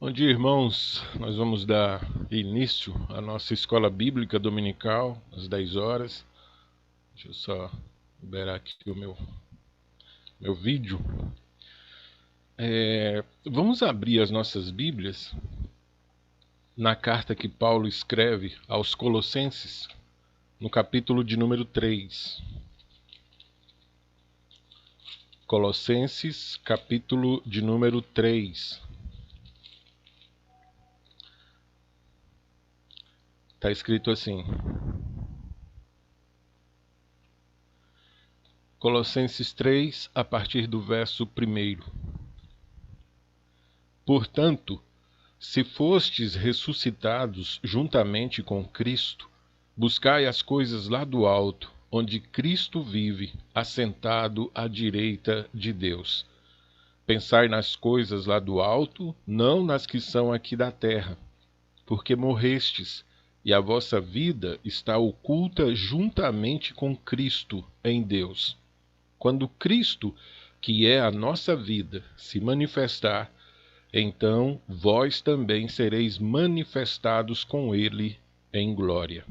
Bom dia, irmãos. Nós vamos dar início à nossa escola bíblica dominical às 10 horas. Deixa eu só liberar aqui o meu vídeo. Vamos abrir as nossas Bíblias na carta que Paulo escreve aos Colossenses, no capítulo de número 3. Colossenses, capítulo de número 3. Está escrito assim: Colossenses 3, a partir do verso 1. Portanto, se fostes ressuscitados juntamente com Cristo, buscai as coisas lá do alto, onde Cristo vive, assentado à direita de Deus. Pensai nas coisas lá do alto, não nas que são aqui da terra, porque morrestes, e a vossa vida está oculta juntamente com Cristo em Deus. Quando Cristo, que é a nossa vida, se manifestar, então vós também sereis manifestados com ele em glória.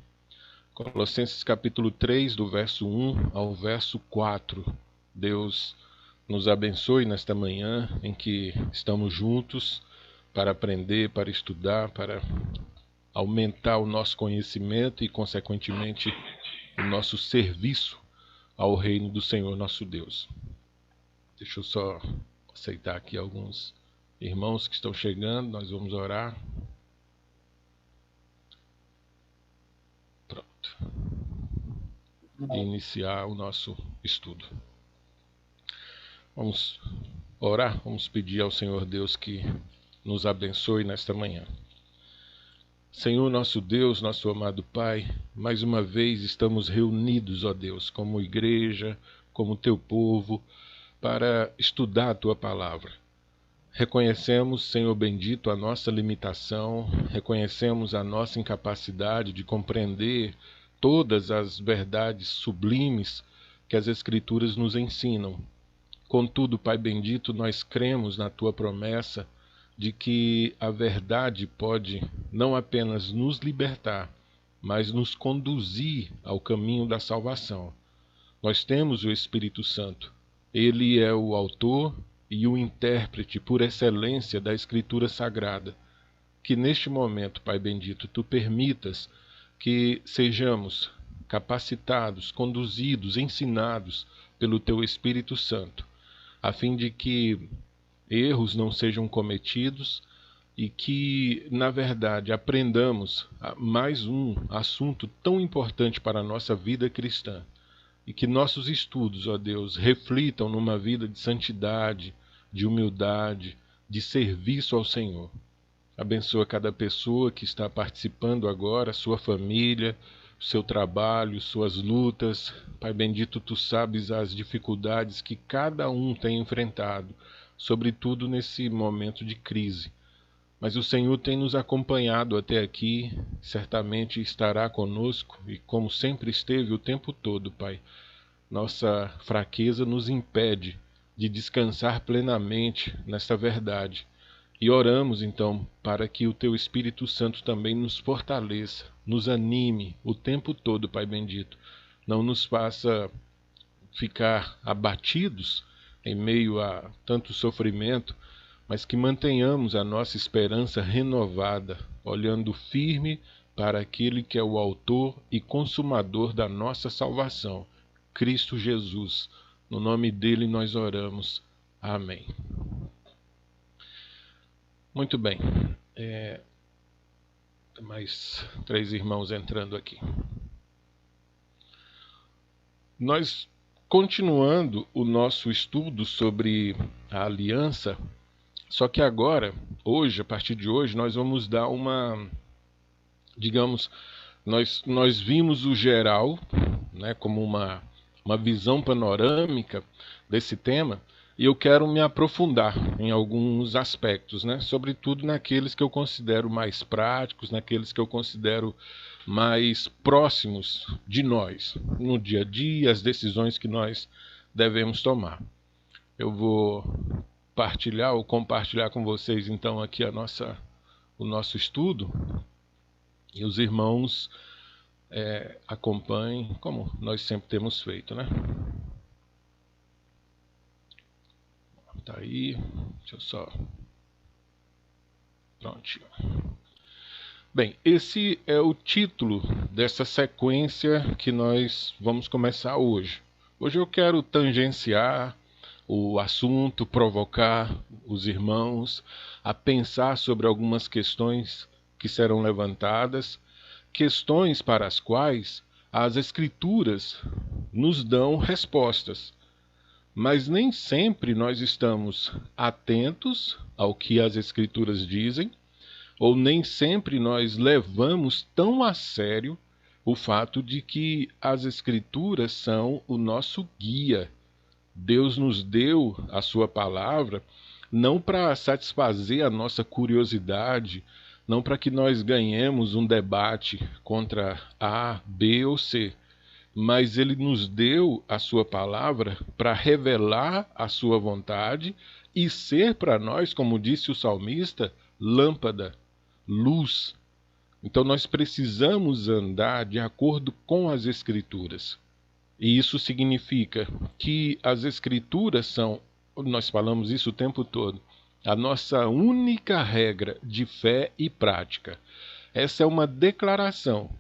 Colossenses capítulo 3, do verso 1 ao verso 4. Deus nos abençoe nesta manhã em que estamos juntos para aprender, para estudar, para aumentar o nosso conhecimento e, consequentemente, o nosso serviço ao reino do Senhor nosso Deus. Deixa eu só aceitar aqui alguns irmãos que estão chegando, nós vamos orar. Pronto. E iniciar o nosso estudo. Vamos orar, vamos pedir ao Senhor Deus que nos abençoe nesta manhã. Senhor nosso Deus, nosso amado Pai, mais uma vez estamos reunidos, ó Deus, como igreja, como teu povo, para estudar a tua palavra. Reconhecemos, Senhor bendito, a nossa limitação, reconhecemos a nossa incapacidade de compreender todas as verdades sublimes que as Escrituras nos ensinam. Contudo, Pai bendito, nós cremos na tua promessa de que a verdade pode não apenas nos libertar, mas nos conduzir ao caminho da salvação. Nós temos o Espírito Santo. Ele é o autor e o intérprete por excelência da Escritura Sagrada. Que neste momento, Pai bendito, tu permitas que sejamos capacitados, conduzidos, ensinados pelo teu Espírito Santo, a fim de que erros não sejam cometidos e que, na verdade, aprendamos mais um assunto tão importante para a nossa vida cristã. E que nossos estudos, ó Deus, reflitam numa vida de santidade, de humildade, de serviço ao Senhor. Abençoa cada pessoa que está participando agora, sua família, seu trabalho, suas lutas. Pai bendito, tu sabes as dificuldades que cada um tem enfrentado, sobretudo nesse momento de crise. Mas o Senhor tem nos acompanhado até aqui, certamente estará conosco e como sempre esteve o tempo todo, Pai. Nossa fraqueza nos impede de descansar plenamente nesta verdade. E oramos então para que o teu Espírito Santo também nos fortaleça, nos anime o tempo todo, Pai bendito. Não nos faça ficar abatidos em meio a tanto sofrimento, mas que mantenhamos a nossa esperança renovada, olhando firme para aquele que é o autor e consumador da nossa salvação, Cristo Jesus. No nome dele nós oramos. Amém. Muito bem. Mais 3 irmãos entrando aqui. Nós, continuando o nosso estudo sobre a aliança, só que agora, hoje, a partir de hoje, nós vamos dar digamos, nós vimos o geral, né, como uma visão panorâmica desse tema, e eu quero me aprofundar em alguns aspectos, né, sobretudo naqueles que eu considero mais práticos, naqueles que eu considero mais próximos de nós, no dia a dia, as decisões que nós devemos tomar. Eu vou partilhar ou compartilhar com vocês então aqui o nosso estudo, e os irmãos acompanhem, como nós sempre temos feito, né? Tá aí, deixa eu só... Prontinho. Bem, esse é o título dessa sequência que nós vamos começar hoje. Hoje eu quero tangenciar o assunto, provocar os irmãos a pensar sobre algumas questões que serão levantadas, questões para as quais as Escrituras nos dão respostas, mas nem sempre nós estamos atentos ao que as Escrituras dizem, ou nem sempre nós levamos tão a sério o fato de que as Escrituras são o nosso guia. Deus nos deu a sua palavra não para satisfazer a nossa curiosidade, não para que nós ganhemos um debate contra A, B ou C, mas Ele nos deu a sua palavra para revelar a sua vontade e ser para nós, como disse o salmista, lâmpada, luz. Então nós precisamos andar de acordo com as Escrituras. E isso significa que as Escrituras são, nós falamos isso o tempo todo, a nossa única regra de fé e prática. Essa é uma declaração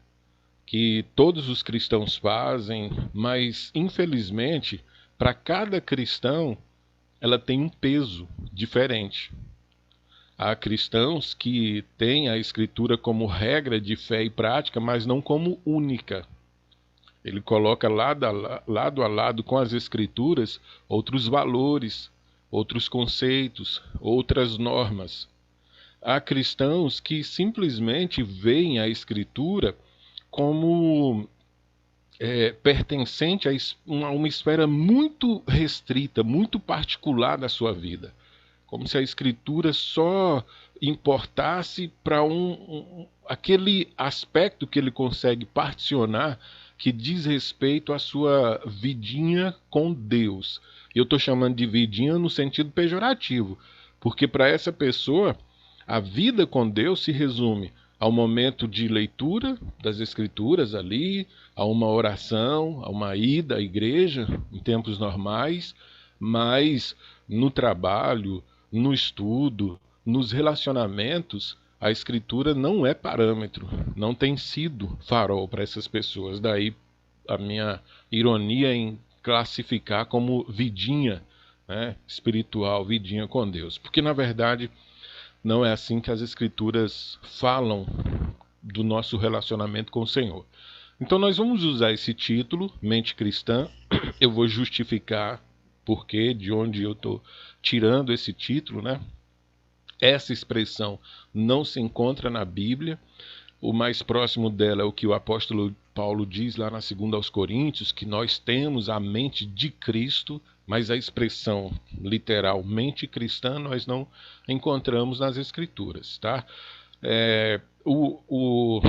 que todos os cristãos fazem, mas infelizmente, para cada cristão, ela tem um peso diferente. Há cristãos que têm a Escritura como regra de fé e prática, mas não como única. Ele coloca lado a lado com as Escrituras outros valores, outros conceitos, outras normas. Há cristãos que simplesmente veem a Escritura como pertencente a uma esfera muito restrita, muito particular da sua vida. Como se a Escritura só importasse para aquele aspecto que ele consegue particionar, que diz respeito à sua vidinha com Deus. Eu estou chamando de vidinha no sentido pejorativo, porque para essa pessoa, a vida com Deus se resume ao momento de leitura das Escrituras ali, a uma oração, a uma ida à igreja em tempos normais, mas no trabalho, no estudo, nos relacionamentos, a Escritura não é parâmetro, não tem sido farol para essas pessoas. Daí a minha ironia em classificar como vidinha, né, espiritual, vidinha com Deus. Porque, na verdade, não é assim que as Escrituras falam do nosso relacionamento com o Senhor. Então nós vamos usar esse título, Mente Cristã. Eu vou justificar porquê, de onde eu estou tirando esse título, né? Essa expressão não se encontra na Bíblia. O mais próximo dela é o que o apóstolo Paulo diz lá na 2 aos Coríntios, que nós temos a mente de Cristo, mas a expressão literal mente cristã nós não encontramos nas Escrituras, tá? O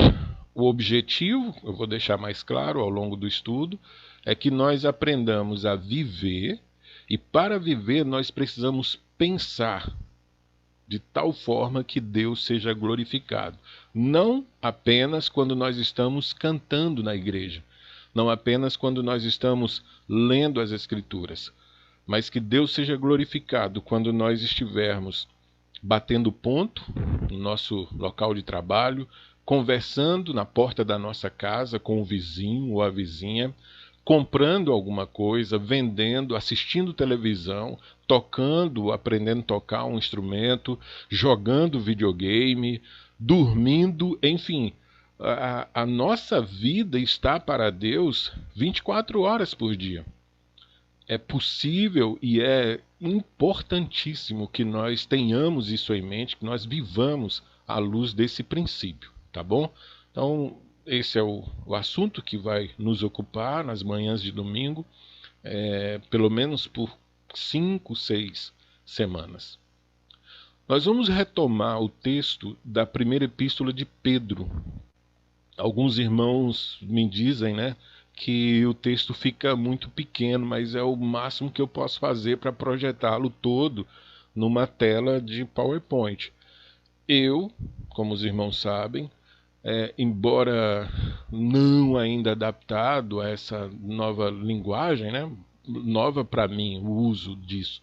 objetivo, eu vou deixar mais claro ao longo do estudo, é que nós aprendamos a viver, e para viver nós precisamos pensar de tal forma que Deus seja glorificado. Não apenas quando nós estamos cantando na igreja, não apenas quando nós estamos lendo as Escrituras, mas que Deus seja glorificado quando nós estivermos batendo ponto no nosso local de trabalho, conversando na porta da nossa casa com o vizinho ou a vizinha, comprando alguma coisa, vendendo, assistindo televisão, tocando, aprendendo a tocar um instrumento, jogando videogame, dormindo, enfim. A nossa vida está para Deus 24 horas por dia. É possível e é importantíssimo que nós tenhamos isso em mente, que nós vivamos à luz desse princípio, tá bom? Então, esse é o assunto que vai nos ocupar nas manhãs de domingo, pelo menos por 5, 6 semanas. Nós vamos retomar o texto da primeira epístola de Pedro. Alguns irmãos me dizem, né, que o texto fica muito pequeno, mas é o máximo que eu posso fazer para projetá-lo todo numa tela de PowerPoint. Eu, como os irmãos sabem, embora não ainda adaptado a essa nova linguagem, né? Nova para mim o uso disso,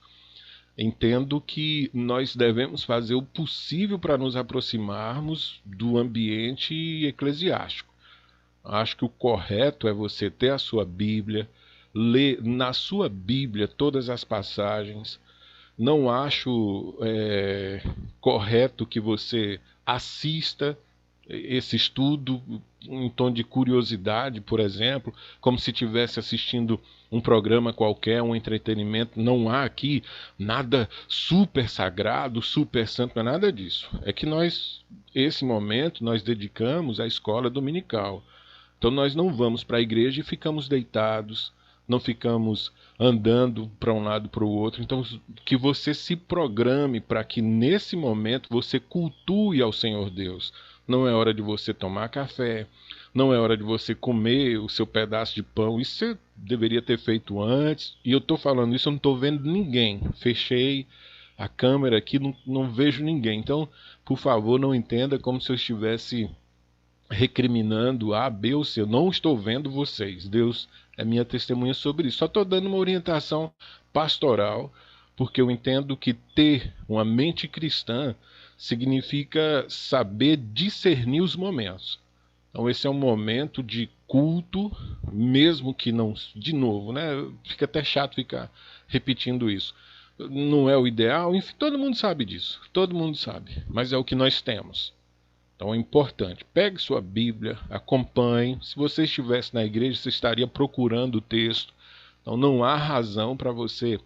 entendo que nós devemos fazer o possível para nos aproximarmos do ambiente eclesiástico. Acho que o correto é você ter a sua Bíblia, ler na sua Bíblia todas as passagens. Não acho correto que você assista esse estudo em tom de curiosidade, por exemplo, como se estivesse assistindo um programa qualquer, um entretenimento. Não há aqui nada super sagrado, super santo, não é nada disso. É que esse momento, nós dedicamos à escola dominical. Então nós não vamos para a igreja e ficamos deitados, não ficamos andando para um lado para o outro. Então que você se programe para que nesse momento você cultue ao Senhor Deus. Não é hora de você tomar café, não é hora de você comer o seu pedaço de pão. Isso você deveria ter feito antes. E eu estou falando isso, eu não estou vendo ninguém. Fechei a câmera aqui, não vejo ninguém. Então, por favor, não entenda como se eu estivesse recriminando A, B ou C. Eu não estou vendo vocês. Deus é minha testemunha sobre isso. Só estou dando uma orientação pastoral, porque eu entendo que ter uma mente cristã significa saber discernir os momentos. Então esse é um momento de culto, mesmo que não, de novo, né? Fica até chato ficar repetindo isso. Não é o ideal, enfim, todo mundo sabe disso, todo mundo sabe, mas é o que nós temos. Então é importante, pegue sua Bíblia, acompanhe. Se você estivesse na igreja, você estaria procurando o texto. Então não há razão para você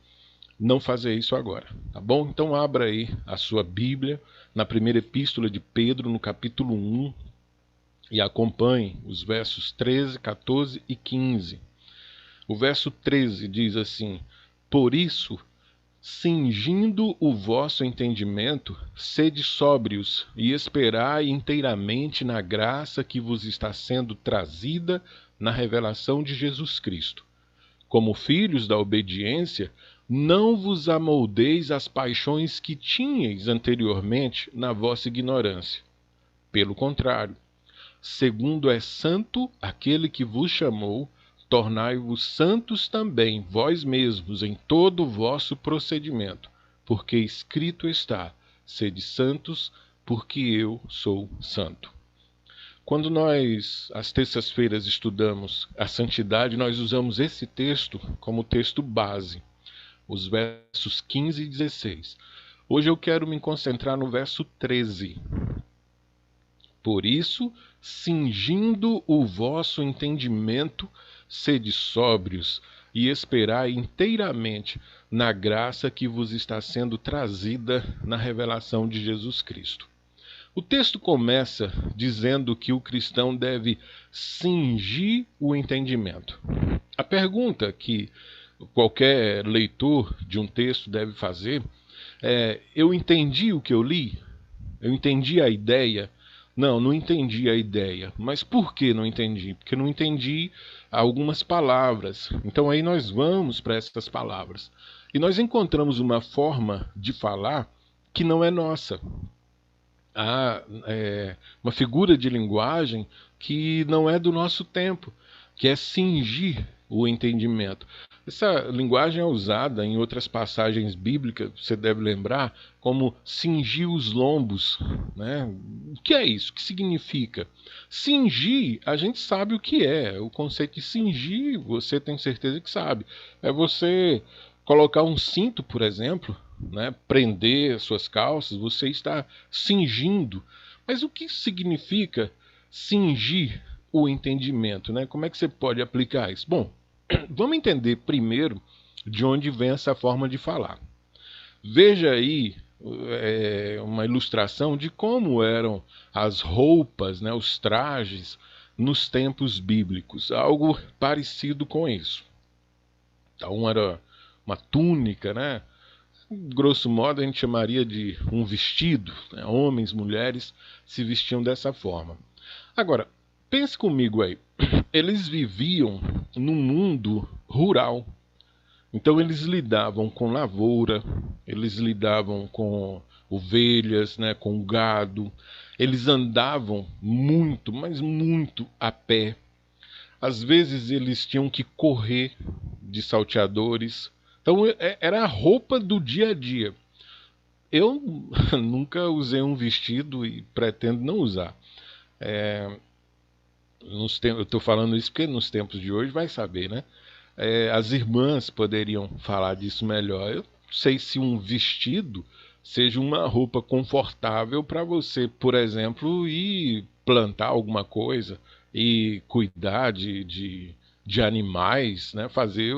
não fazer isso agora, tá bom? Então abra aí a sua Bíblia na primeira epístola de Pedro, no capítulo 1, e acompanhe os versos 13, 14 e 15. O verso 13 diz assim: por isso, cingindo o vosso entendimento, sede sóbrios e esperai inteiramente na graça que vos está sendo trazida na revelação de Jesus Cristo. Como filhos da obediência, não vos amoldeis às paixões que tinhais anteriormente na vossa ignorância. Pelo contrário, segundo é santo aquele que vos chamou, tornai-vos santos também vós mesmos em todo o vosso procedimento, porque escrito está: sede santos, porque eu sou santo. Quando nós, às terças-feiras, estudamos a santidade, nós usamos esse texto como texto base, os versos 15 e 16. Hoje eu quero me concentrar no verso 13. Por isso, cingindo o vosso entendimento, sede sóbrios e esperai inteiramente na graça que vos está sendo trazida na revelação de Jesus Cristo. O texto começa dizendo que o cristão deve cingir o entendimento. A pergunta que qualquer leitor de um texto deve fazer é: eu entendi o que eu li? Eu entendi a ideia? Não, não entendi a ideia. Mas por que não entendi? Porque não entendi algumas palavras. Então aí nós vamos para essas palavras. E nós encontramos uma forma de falar que não é nossa. Há uma figura de linguagem que não é do nosso tempo, que é cingir o entendimento. Essa linguagem é usada em outras passagens bíblicas, você deve lembrar, como cingir os lombos, né? O que é isso? O que significa? Cingir, a gente sabe o que é. O conceito de cingir, você tem certeza que sabe. É você colocar um cinto, por exemplo, né? Prender suas calças, você está cingindo. Mas o que significa cingir o entendimento, né? Como é que você pode aplicar isso? Bom, vamos entender primeiro de onde vem essa forma de falar. Veja aí uma ilustração de como eram as roupas, né, os trajes nos tempos bíblicos, algo parecido com isso. Então era uma túnica, né? Grosso modo a gente chamaria de um vestido, né? Homens, mulheres se vestiam dessa forma. Agora, pense comigo aí, eles viviam num mundo rural. Então eles lidavam com lavoura, eles lidavam com ovelhas, né, com gado, eles andavam muito, mas muito a pé. Às vezes eles tinham que correr de salteadores. Então era a roupa do dia a dia. Eu nunca usei um vestido e pretendo não usar. Eu estou falando isso porque nos tempos de hoje vai saber, né? As irmãs poderiam falar disso melhor. Eu não sei se um vestido seja uma roupa confortável para você, por exemplo, ir plantar alguma coisa e cuidar de animais, né? Fazer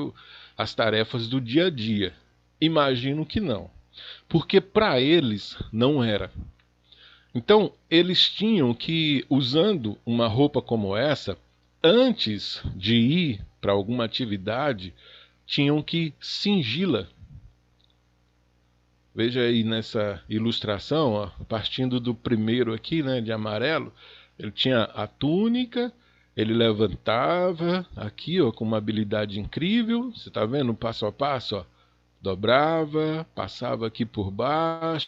as tarefas do dia a dia. Imagino que não, porque para eles não era. Então, eles tinham que, usando uma roupa como essa, antes de ir para alguma atividade, tinham que cingi-la. Veja aí nessa ilustração, ó, partindo do primeiro aqui, né, de amarelo, ele tinha a túnica, ele levantava aqui, ó, com uma habilidade incrível. Você está vendo passo a passo, ó? Dobrava, passava aqui por baixo,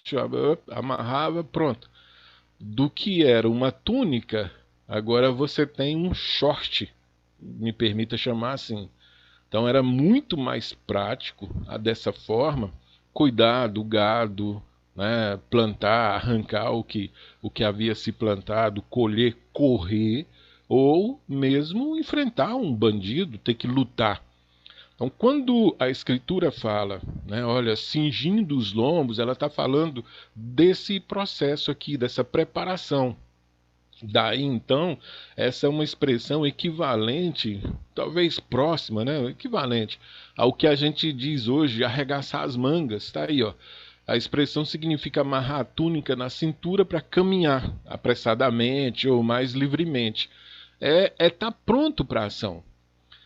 amarrava, pronto. Do que era uma túnica, agora você tem um short, me permita chamar assim. Então era muito mais prático dessa forma cuidar do gado, né, plantar, arrancar o que havia se plantado, colher, correr, ou mesmo enfrentar um bandido, ter que lutar. Então, quando a Escritura fala, né, olha, cingindo os lombos, ela está falando desse processo aqui, dessa preparação. Daí, então, essa é uma expressão equivalente, talvez próxima, né, equivalente ao que a gente diz hoje, arregaçar as mangas. Está aí, ó. A expressão significa amarrar a túnica na cintura para caminhar apressadamente ou mais livremente. É estar pronto para a ação.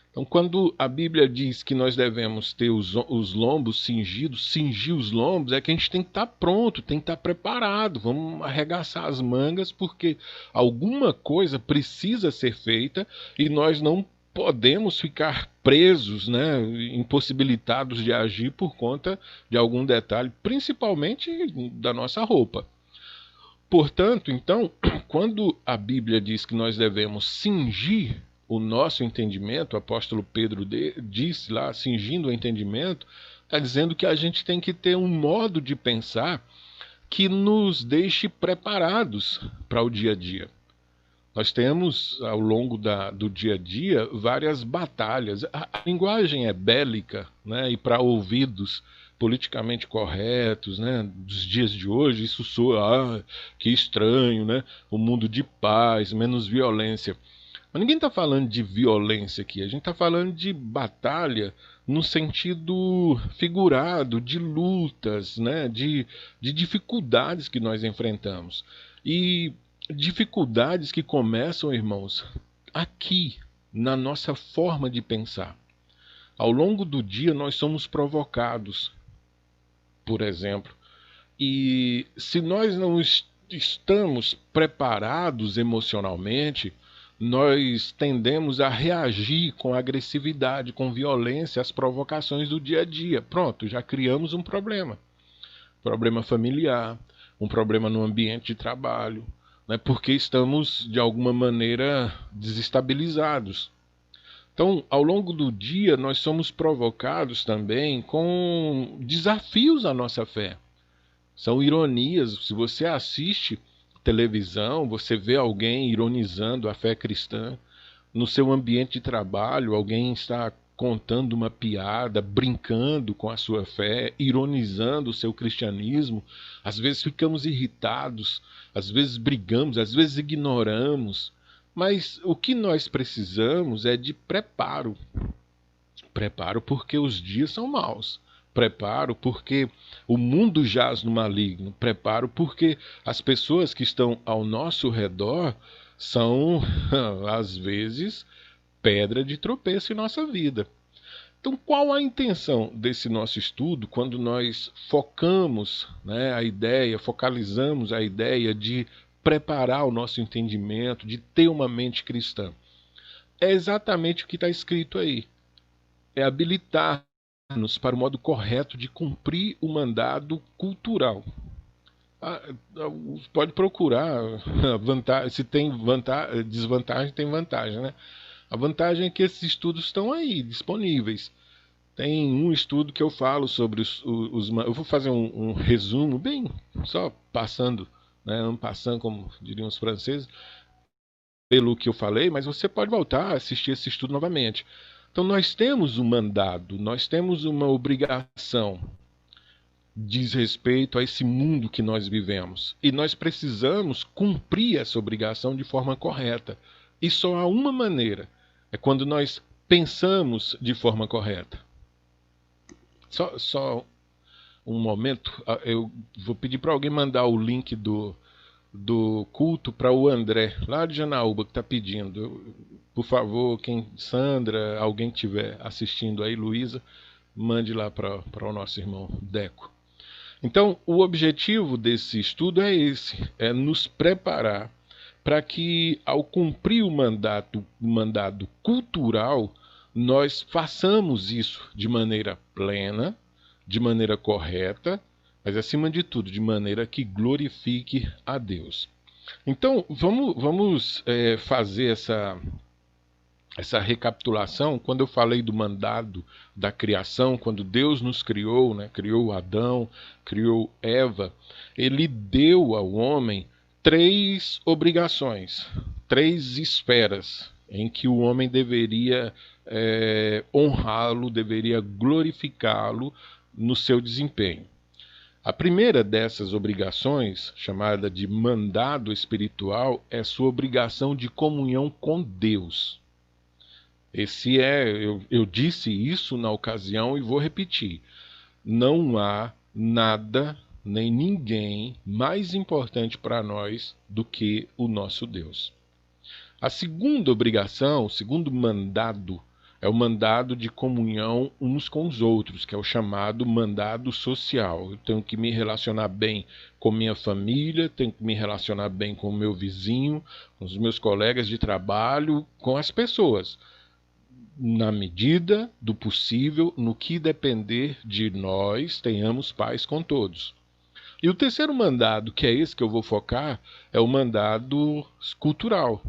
Então, quando a Bíblia diz que nós devemos ter os lombos cingidos, cingir os lombos, é que a gente tem que estar pronto, tem que estar preparado. Vamos arregaçar as mangas, porque alguma coisa precisa ser feita e nós não podemos ficar presos, né, impossibilitados de agir por conta de algum detalhe, principalmente da nossa roupa. Portanto, então, quando a Bíblia diz que nós devemos cingir o nosso entendimento, o apóstolo Pedro disse lá, cingindo o entendimento, está dizendo que a gente tem que ter um modo de pensar que nos deixe preparados para o dia a dia. Nós temos, ao longo do dia a dia, várias batalhas. A linguagem é bélica, né? E para ouvidos politicamente corretos, né, dos dias de hoje, isso soa, que estranho, né? Um mundo de paz, menos violência. Mas ninguém está falando de violência aqui, a gente está falando de batalha no sentido figurado, de lutas, né? De dificuldades que nós enfrentamos. E dificuldades que começam, irmãos, aqui, na nossa forma de pensar. Ao longo do dia nós somos provocados, por exemplo, e se nós não estamos preparados emocionalmente, nós tendemos a reagir com agressividade, com violência às provocações do dia a dia. Pronto, já criamos um problema. Problema familiar, um problema no ambiente de trabalho, né, porque estamos, de alguma maneira, desestabilizados. Então, ao longo do dia, nós somos provocados também com desafios à nossa fé. São ironias. Se você assiste televisão, você vê alguém ironizando a fé cristã. No seu ambiente de trabalho, alguém está contando uma piada, brincando com a sua fé, ironizando o seu cristianismo. Às vezes ficamos irritados, às vezes brigamos, às vezes ignoramos. Mas o que nós precisamos é de preparo. Preparo porque os dias são maus. Preparo porque o mundo jaz no maligno. Preparo porque as pessoas que estão ao nosso redor são, às vezes, pedra de tropeço em nossa vida. Então, qual a intenção desse nosso estudo quando nós focamos, né, a ideia, focalizamos a ideia de preparar o nosso entendimento, de ter uma mente cristã? É exatamente o que está escrito aí. É habilitar para o modo correto de cumprir o mandado cultural. Pode procurar vantagem, se tem desvantagem, tem vantagem, né? A vantagem é que esses estudos estão aí, disponíveis. Tem um estudo que eu falo sobre eu vou fazer um resumo, bem, só passando, né, passando, como diriam os franceses, pelo que eu falei, mas você pode voltar a assistir esse estudo novamente. Então nós temos um mandado, nós temos uma obrigação, diz respeito a esse mundo que nós vivemos. E nós precisamos cumprir essa obrigação de forma correta. E só há uma maneira, é quando nós pensamos de forma correta. Só um momento, eu vou pedir para alguém mandar o link do culto para o André, lá de Janaúba, que está pedindo. Por favor, Sandra, alguém que estiver assistindo aí, Luísa, mande lá para o nosso irmão Deco. Então, o objetivo desse estudo é esse, é nos preparar para que, ao cumprir o mandado cultural, nós façamos isso de maneira plena, de maneira correta, mas, acima de tudo, de maneira que glorifique a Deus. Então, vamos fazer essa recapitulação. Quando eu falei do mandado da criação, quando Deus nos criou, né, criou Adão, criou Eva, ele deu ao homem 3 obrigações, 3 esferas em que o homem deveria honrá-lo, deveria glorificá-lo no seu desempenho. A primeira dessas obrigações, chamada de mandado espiritual, é sua obrigação de comunhão com Deus. Eu disse isso na ocasião e vou repetir. Não há nada nem ninguém mais importante para nós do que o nosso Deus. A segunda obrigação, o segundo mandado, é o mandado de comunhão uns com os outros, que é o chamado mandado social. Eu tenho que me relacionar bem com minha família, tenho que me relacionar bem com o meu vizinho, com os meus colegas de trabalho, com as pessoas, na medida do possível, no que depender de nós, tenhamos paz com todos. E o terceiro mandado, que é esse que eu vou focar, é o mandado cultural.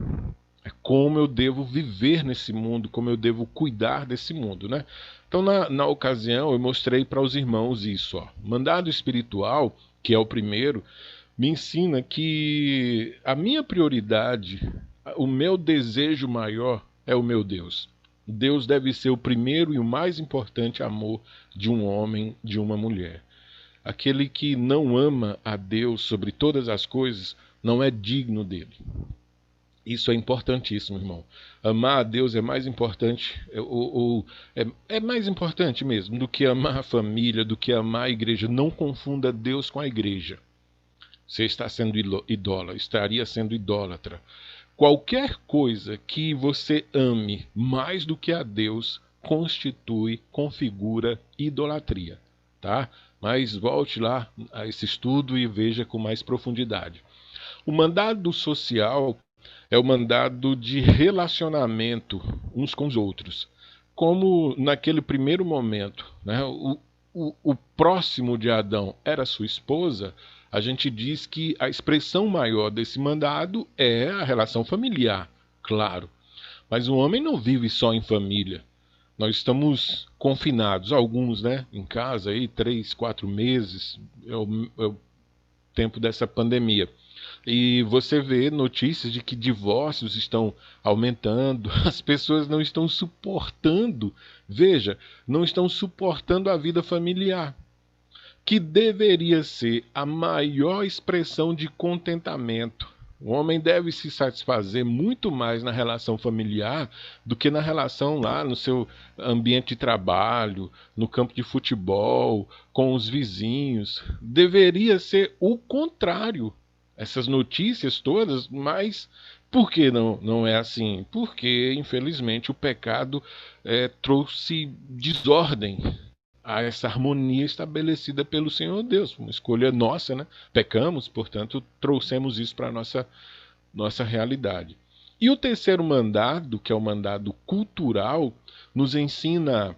É como eu devo viver nesse mundo, como eu devo cuidar desse mundo, né? Então, na ocasião, eu mostrei para os irmãos isso. Mandado espiritual, que é o primeiro, me ensina que a minha prioridade, o meu desejo maior é o meu Deus. Deus deve ser o primeiro e o mais importante amor de um homem, de uma mulher. Aquele que não ama a Deus sobre todas as coisas não é digno dele. Isso é importantíssimo, irmão. Amar a Deus é mais importante, é mais importante mesmo do que amar a família, do que amar a igreja. Não confunda Deus com a igreja. Você está sendo idólatra, estaria sendo idólatra. Qualquer coisa que você ame mais do que a Deus configura idolatria, tá? Mas volte lá a esse estudo e veja com mais profundidade. O mandado social é o mandado de relacionamento uns com os outros. Como naquele primeiro momento, né, o próximo de Adão era sua esposa, a gente diz que a expressão maior desse mandado é a relação familiar, claro. Mas o homem não vive só em família. Nós estamos confinados, alguns, né, em casa, aí, 3, 4 meses, é o tempo dessa pandemia. E você vê notícias de que divórcios estão aumentando, as pessoas não estão suportando, veja, não estão suportando a vida familiar, que deveria ser a maior expressão de contentamento. O homem deve se satisfazer muito mais na relação familiar do que na relação lá no seu ambiente de trabalho, no campo de futebol, com os vizinhos. Deveria ser o contrário. Essas notícias todas, mas por que não é assim? Porque, infelizmente, o pecado trouxe desordem a essa harmonia estabelecida pelo Senhor Deus, uma escolha nossa, né? Pecamos, portanto, trouxemos isso para a nossa realidade. E o terceiro mandado, que é o mandado cultural, nos ensina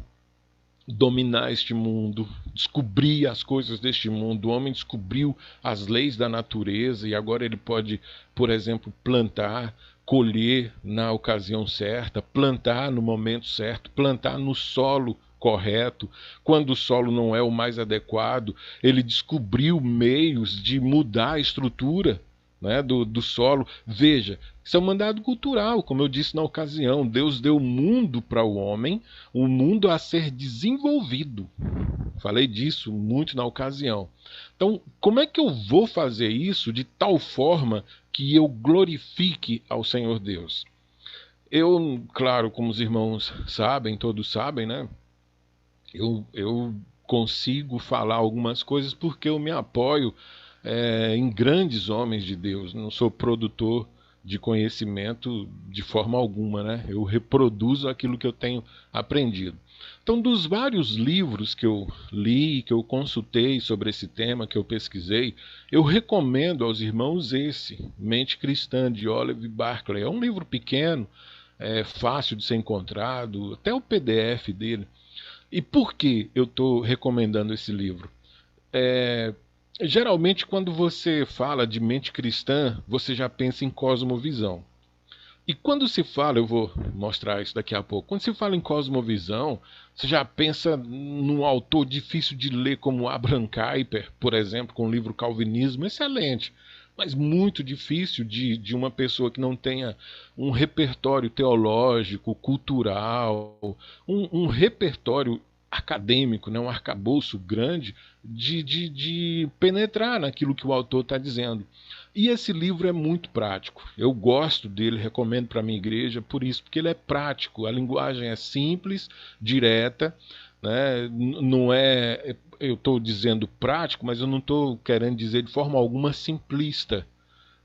dominar este mundo, descobrir as coisas deste mundo. O homem descobriu as leis da natureza e agora ele pode, por exemplo, plantar, colher na ocasião certa, plantar no momento certo, plantar no solo correto. Quando o solo não é o mais adequado, ele descobriu meios de mudar a estrutura, né, do solo. Veja, isso é um mandado cultural, como eu disse na ocasião. Deus deu o mundo para o homem, o mundo a ser desenvolvido. Falei disso muito na ocasião. Então, como é que eu vou fazer isso de tal forma que eu glorifique ao Senhor Deus? Eu, claro, como os irmãos sabem, todos sabem, né? Eu consigo falar algumas coisas porque eu me apoio em grandes homens de Deus. Não sou produtor de conhecimento de forma alguma, né? Eu reproduzo aquilo que eu tenho aprendido. Então, dos vários livros que eu li, que eu consultei sobre esse tema, que eu pesquisei, eu recomendo aos irmãos esse, Mente Cristã, de Oliver Barclay. É um livro pequeno, fácil de ser encontrado, até o PDF dele. E por que eu estou recomendando esse livro? É, Geralmente, quando você fala de mente cristã, você já pensa em cosmovisão. E quando se fala, eu vou mostrar isso daqui a pouco, quando se fala em cosmovisão, você já pensa num autor difícil de ler como Abraham Kuyper, por exemplo, com o livro Calvinismo, excelente, mas muito difícil de uma pessoa que não tenha um repertório teológico, cultural, um repertório acadêmico, né, um arcabouço grande de penetrar naquilo que o autor está dizendo. E esse livro é muito prático. Eu gosto dele, recomendo para a minha igreja por isso, porque ele é prático. A linguagem é simples, direta, né? Não é. Eu estou dizendo prático, mas eu não estou querendo dizer de forma alguma simplista,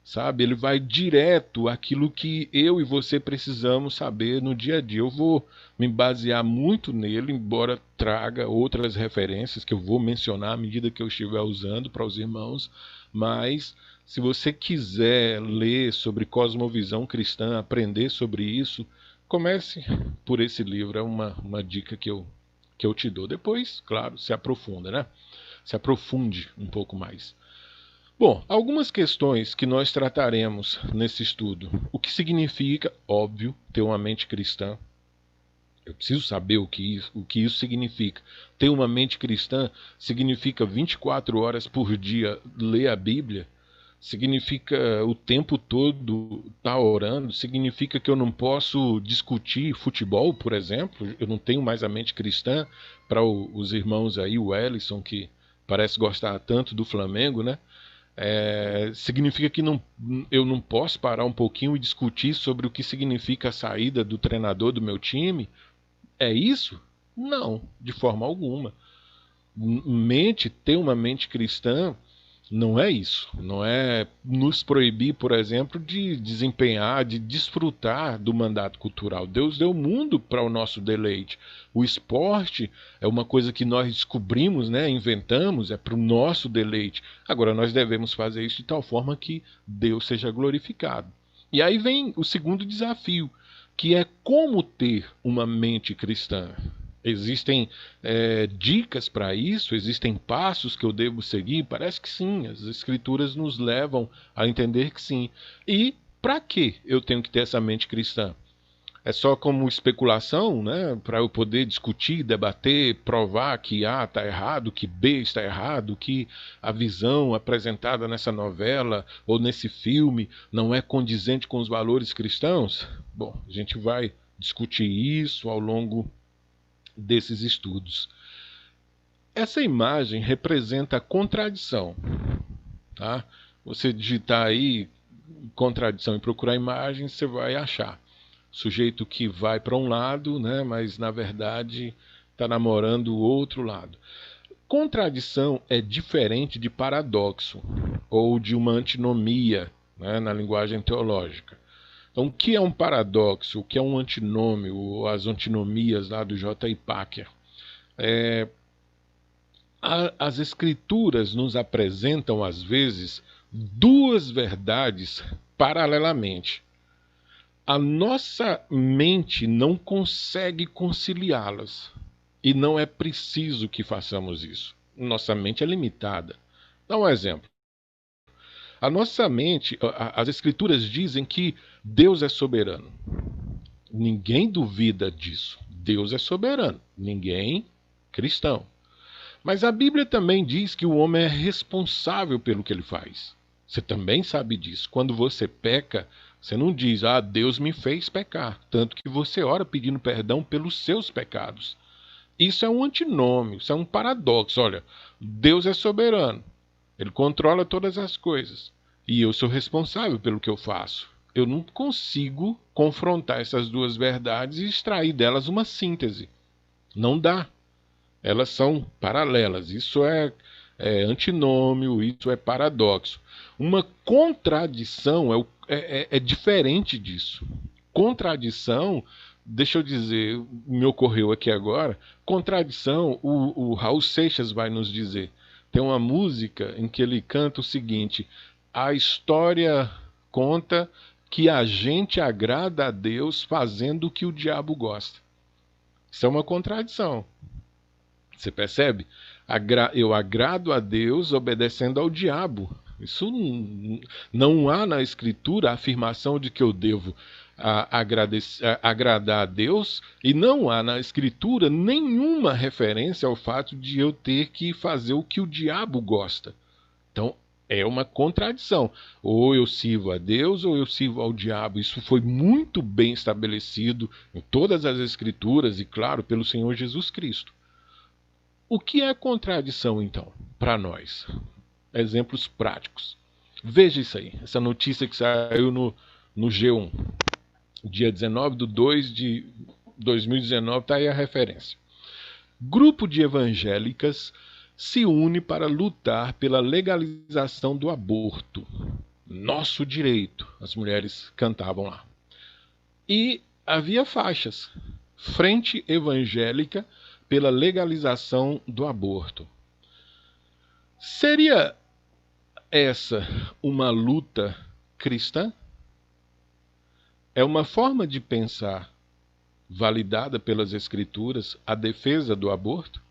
sabe? Ele vai direto àquilo que eu e você precisamos saber no dia a dia. Eu vou me basear muito nele, embora traga outras referências que eu vou mencionar à medida que eu estiver usando para os irmãos, mas se você quiser ler sobre cosmovisão cristã, aprender sobre isso, comece por esse livro. É uma dica que eu te dou. Depois, claro, se aprofunda, né? Se aprofunde um pouco mais. Bom, algumas questões que nós trataremos nesse estudo. O que significa, óbvio, ter uma mente cristã? Eu preciso saber o que isso significa. Ter uma mente cristã significa 24 horas por dia ler a Bíblia? Significa o tempo todo estar orando? Significa que eu não posso discutir futebol, por exemplo? Eu não tenho mais a mente cristã? Para os irmãos aí, o Ellison, que parece gostar tanto do Flamengo, né? Significa que eu não posso parar um pouquinho e discutir sobre o que significa a saída do treinador do meu time? É isso? Não, de forma alguma. Ter uma mente cristã não é isso. Não é nos proibir, por exemplo, de desempenhar, de desfrutar do mandato cultural. Deus deu o mundo para o nosso deleite. O esporte é uma coisa que nós descobrimos, né, inventamos, é para o nosso deleite. Agora, nós devemos fazer isso de tal forma que Deus seja glorificado. E aí vem o segundo desafio, que é como ter uma mente cristã. Existem dicas para isso? Existem passos que eu devo seguir? Parece que sim, as escrituras nos levam a entender que sim. E para que eu tenho que ter essa mente cristã? É só como especulação, né? Para eu poder discutir, debater, provar que A está errado, que B está errado, que a visão apresentada nessa novela ou nesse filme não é condizente com os valores cristãos? Bom, a gente vai discutir isso ao longo desses estudos. Essa imagem representa a contradição, tá? Você digitar aí contradição e procurar imagens, você vai achar sujeito que vai para um lado, né, mas na verdade está namorando o outro lado. Contradição é diferente de paradoxo ou de uma antinomia, né, na linguagem teológica. Então, o que é um paradoxo? O que é um antinômio? Ou as antinomias lá do J. I. Packer? As escrituras nos apresentam, às vezes, duas verdades paralelamente. A nossa mente não consegue conciliá-las. E não é preciso que façamos isso. Nossa mente é limitada. Dá um exemplo. A nossa mente, as escrituras dizem que Deus é soberano. Ninguém duvida disso. Deus é soberano. Ninguém cristão. Mas a Bíblia também diz que o homem é responsável pelo que ele faz. Você também sabe disso. Quando você peca, você não diz, Deus me fez pecar. Tanto que você ora pedindo perdão pelos seus pecados. Isso é um antinômio, isso é um paradoxo. Olha, Deus é soberano. Ele controla todas as coisas. E eu sou responsável pelo que eu faço. Eu não consigo confrontar essas duas verdades e extrair delas uma síntese. Não dá. Elas são paralelas. Isso é antinômio, isso é paradoxo. Uma contradição é diferente disso. Contradição, deixa eu dizer, me ocorreu aqui agora, contradição, o Raul Seixas vai nos dizer. Tem uma música em que ele canta o seguinte: a história conta que a gente agrada a Deus fazendo o que o diabo gosta. Isso é uma contradição. Você percebe? Eu agrado a Deus obedecendo ao diabo. Isso não há na Escritura a afirmação de que eu devo agradar a Deus, e não há na Escritura nenhuma referência ao fato de eu ter que fazer o que o diabo gosta. Então, é uma contradição. Ou eu sirvo a Deus ou eu sirvo ao diabo. Isso foi muito bem estabelecido em todas as Escrituras e, claro, pelo Senhor Jesus Cristo. O que é contradição, então, para nós? Exemplos práticos. Veja isso aí, essa notícia que saiu no G1. Dia 19/2/2019, está aí a referência. Grupo de evangélicas se une para lutar pela legalização do aborto. Nosso direito, as mulheres cantavam lá. E havia faixas. Frente Evangélica pela legalização do aborto. Seria essa uma luta cristã? É uma forma de pensar validada pelas Escrituras a defesa do aborto?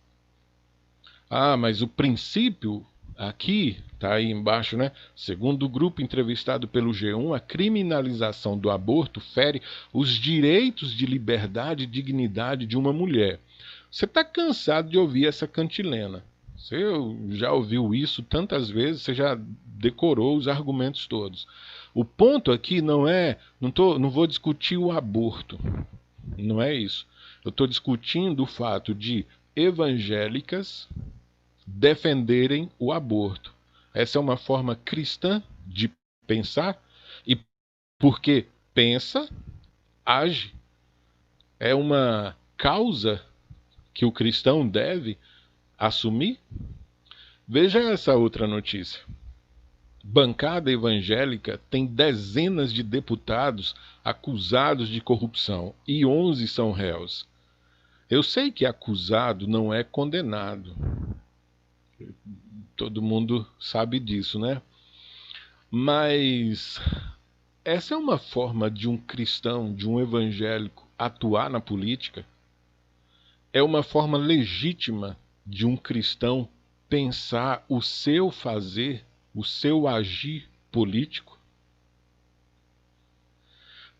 Mas o princípio aqui, está aí embaixo, né? Segundo o grupo entrevistado pelo G1, a criminalização do aborto fere os direitos de liberdade e dignidade de uma mulher. Você está cansado de ouvir essa cantilena. Você já ouviu isso tantas vezes, você já decorou os argumentos todos. O ponto aqui não vou discutir o aborto, não é isso. Eu estou discutindo o fato de evangélicas defenderem o aborto. Essa é uma forma cristã de pensar, e porque pensa, age. É uma causa que o cristão deve assumir? Veja essa outra notícia. Bancada evangélica tem dezenas de deputados acusados de corrupção e 11 são réus. Eu sei que acusado não é condenado. Todo mundo sabe disso, né? Mas essa é uma forma de um cristão, de um evangélico, atuar na política? É uma forma legítima de um cristão pensar o seu fazer, o seu agir político?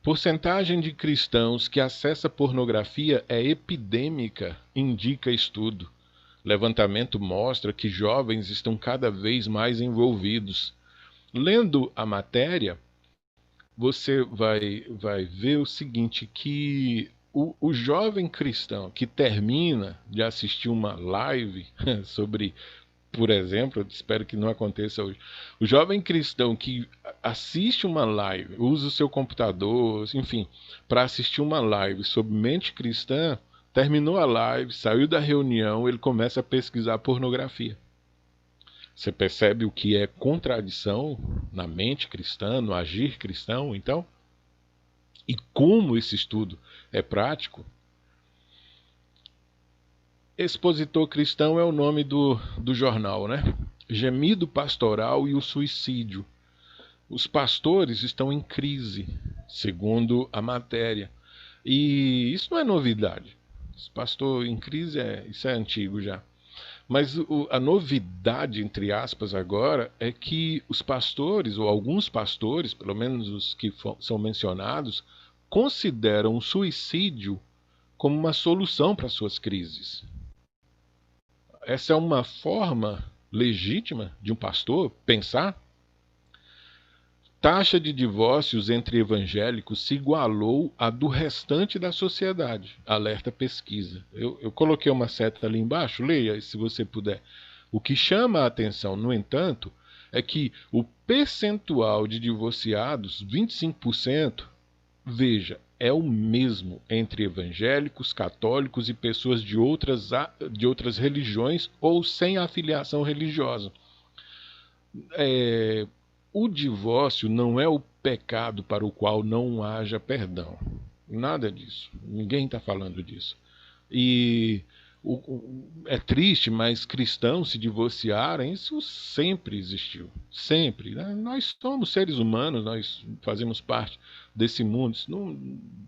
Porcentagem de cristãos que acessa pornografia é epidêmica, indica estudo. Levantamento mostra que jovens estão cada vez mais envolvidos. Lendo a matéria, você vai ver o seguinte, que o jovem cristão que termina de assistir uma live sobre, por exemplo, eu espero que não aconteça hoje, o jovem cristão que assiste uma live, usa o seu computador, enfim, para assistir uma live sobre mente cristã, terminou a live, saiu da reunião, ele começa a pesquisar pornografia. Você percebe o que é contradição na mente cristã, no agir cristão, então? E como esse estudo é prático? Expositor Cristão é o nome do jornal, né? Gemido pastoral e o suicídio. Os pastores estão em crise, segundo a matéria. E isso não é novidade. Esse pastor em crise, isso é antigo já. Mas a novidade, entre aspas, agora é que os pastores, ou alguns pastores, pelo menos os que são mencionados, consideram o suicídio como uma solução para suas crises. Essa é uma forma legítima de um pastor pensar? Taxa de divórcios entre evangélicos se igualou à do restante da sociedade, alerta pesquisa. Eu coloquei uma seta ali embaixo, leia se você puder. O que chama a atenção, no entanto, é que o percentual de divorciados, 25%, veja, é o mesmo entre evangélicos, católicos e pessoas de outras religiões ou sem afiliação religiosa. O divórcio não é o pecado para o qual não haja perdão. Nada disso. Ninguém está falando disso. E é triste, mas cristãos se divorciarem, isso sempre existiu. Sempre. Né? Nós somos seres humanos, nós fazemos parte desse mundo. Não,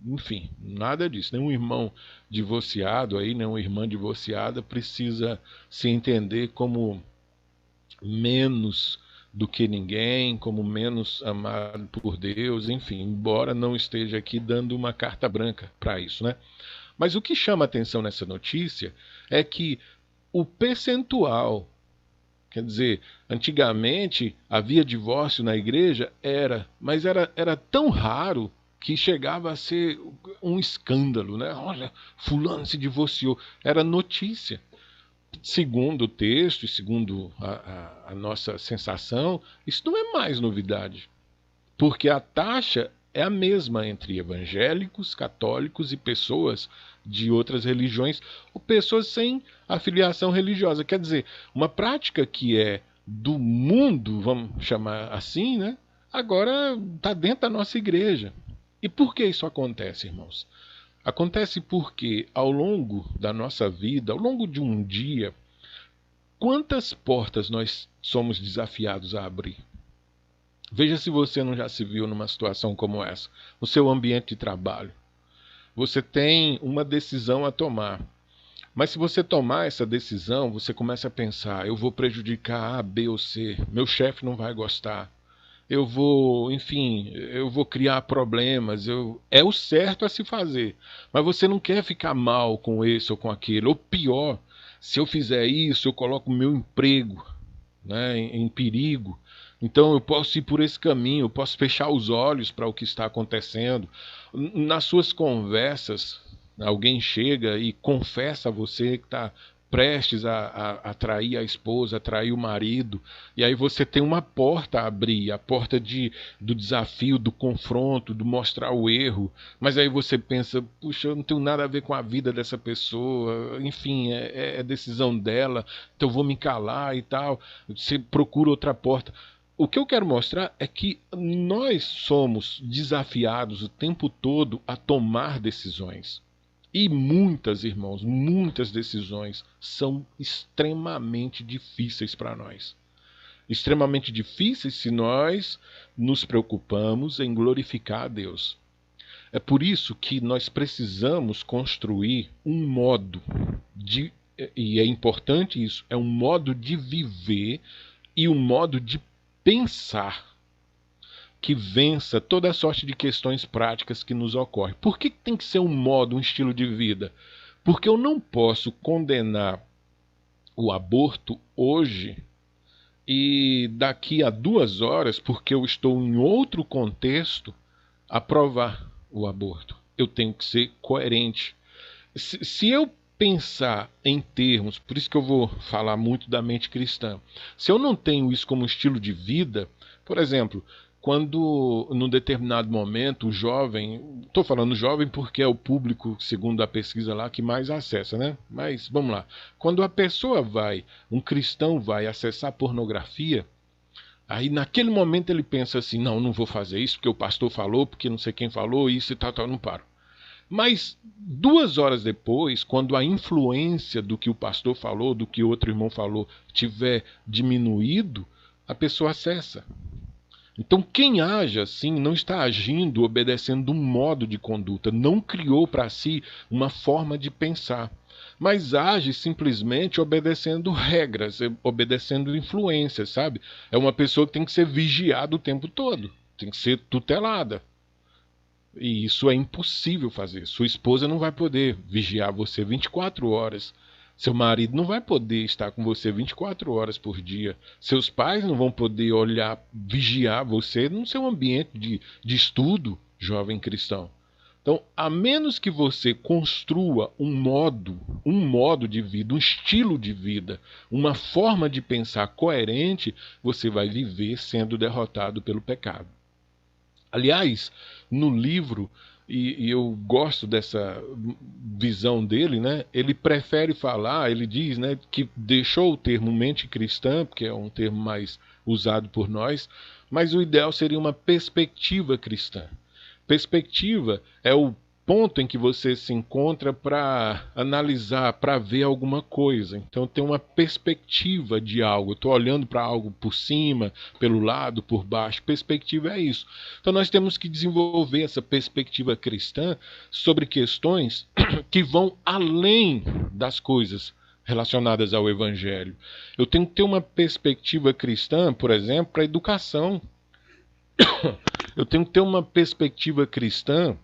enfim, nada disso. Nenhum irmão divorciado aí, nenhuma irmã divorciada precisa se entender como menos do que ninguém, como menos amado por Deus, enfim, embora não esteja aqui dando uma carta branca para isso, né? Mas o que chama atenção nessa notícia é que o percentual, quer dizer, antigamente havia divórcio na igreja, mas era tão raro que chegava a ser um escândalo, né? Olha, fulano se divorciou, era notícia. Segundo o texto e segundo a nossa sensação, isso não é mais novidade, porque a taxa é a mesma entre evangélicos, católicos e pessoas de outras religiões ou pessoas sem afiliação religiosa. Quer dizer, uma prática que é do mundo, vamos chamar assim, né? Agora está dentro da nossa igreja. E por que isso acontece, irmãos? Acontece porque ao longo da nossa vida, ao longo de um dia, quantas portas nós somos desafiados a abrir? Veja se você não já se viu numa situação como essa, no seu ambiente de trabalho. Você tem uma decisão a tomar, mas se você tomar essa decisão, você começa a pensar, eu vou prejudicar A, B ou C, meu chefe não vai gostar, eu vou criar problemas, é o certo a se fazer. Mas você não quer ficar mal com esse ou com aquele. Ou pior, se eu fizer isso, eu coloco o meu emprego, né, em perigo. Então eu posso ir por esse caminho, eu posso fechar os olhos para o que está acontecendo. Nas suas conversas, alguém chega e confessa a você que está prestes a trair a esposa, a trair o marido, e aí você tem uma porta a abrir, a porta do desafio, do confronto, do mostrar o erro, mas aí você pensa, puxa, eu não tenho nada a ver com a vida dessa pessoa, enfim, é decisão dela, então eu vou me calar e tal, você procura outra porta. O que eu quero mostrar é que nós somos desafiados o tempo todo a tomar decisões. E muitas, irmãos, muitas decisões são extremamente difíceis para nós. Extremamente difíceis se nós nos preocupamos em glorificar a Deus. É por isso que nós precisamos construir um modo e é importante isso, é um modo de viver e um modo de pensar que vença toda a sorte de questões práticas que nos ocorrem. Por que tem que ser um modo, um estilo de vida? Porque eu não posso condenar o aborto hoje e daqui a 2 horas, porque eu estou em outro contexto, aprovar o aborto. Eu tenho que ser coerente. Se eu pensar em termos, por isso que eu vou falar muito da mente cristã, se eu não tenho isso como estilo de vida, por exemplo, quando num determinado momento o jovem, estou falando jovem porque é o público, segundo a pesquisa lá, que mais acessa, né? Mas vamos lá, quando a pessoa um cristão vai acessar pornografia, aí naquele momento ele pensa assim, não vou fazer isso porque o pastor falou, porque não sei quem falou, isso e tal, não paro. Mas 2 horas depois, quando a influência do que o pastor falou, do que outro irmão falou, tiver diminuído, a pessoa acessa. Então, quem age assim não está agindo obedecendo um modo de conduta, não criou para si uma forma de pensar, mas age simplesmente obedecendo regras, obedecendo influências, sabe? É uma pessoa que tem que ser vigiada o tempo todo, tem que ser tutelada. E isso é impossível fazer. Sua esposa não vai poder vigiar você 24 horas. Seu marido não vai poder estar com você 24 horas por dia. Seus pais não vão poder olhar, vigiar você no seu ambiente de estudo, jovem cristão. Então, a menos que você construa um modo de vida, um estilo de vida, uma forma de pensar coerente, você vai viver sendo derrotado pelo pecado. Aliás, no livro, e eu gosto dessa visão dele, né? Ele prefere falar, ele diz, né, que deixou o termo mente cristã, porque é um termo mais usado por nós, mas o ideal seria uma perspectiva cristã. Perspectiva é o ponto em que você se encontra para analisar, para ver alguma coisa. Então tem uma perspectiva de algo. Estou olhando para algo por cima, pelo lado, por baixo. Perspectiva é isso. Então nós temos que desenvolver essa perspectiva cristã sobre questões que vão além das coisas relacionadas ao Evangelho. Eu tenho que ter uma perspectiva cristã, por exemplo, para a educação. Eu tenho que ter uma perspectiva cristã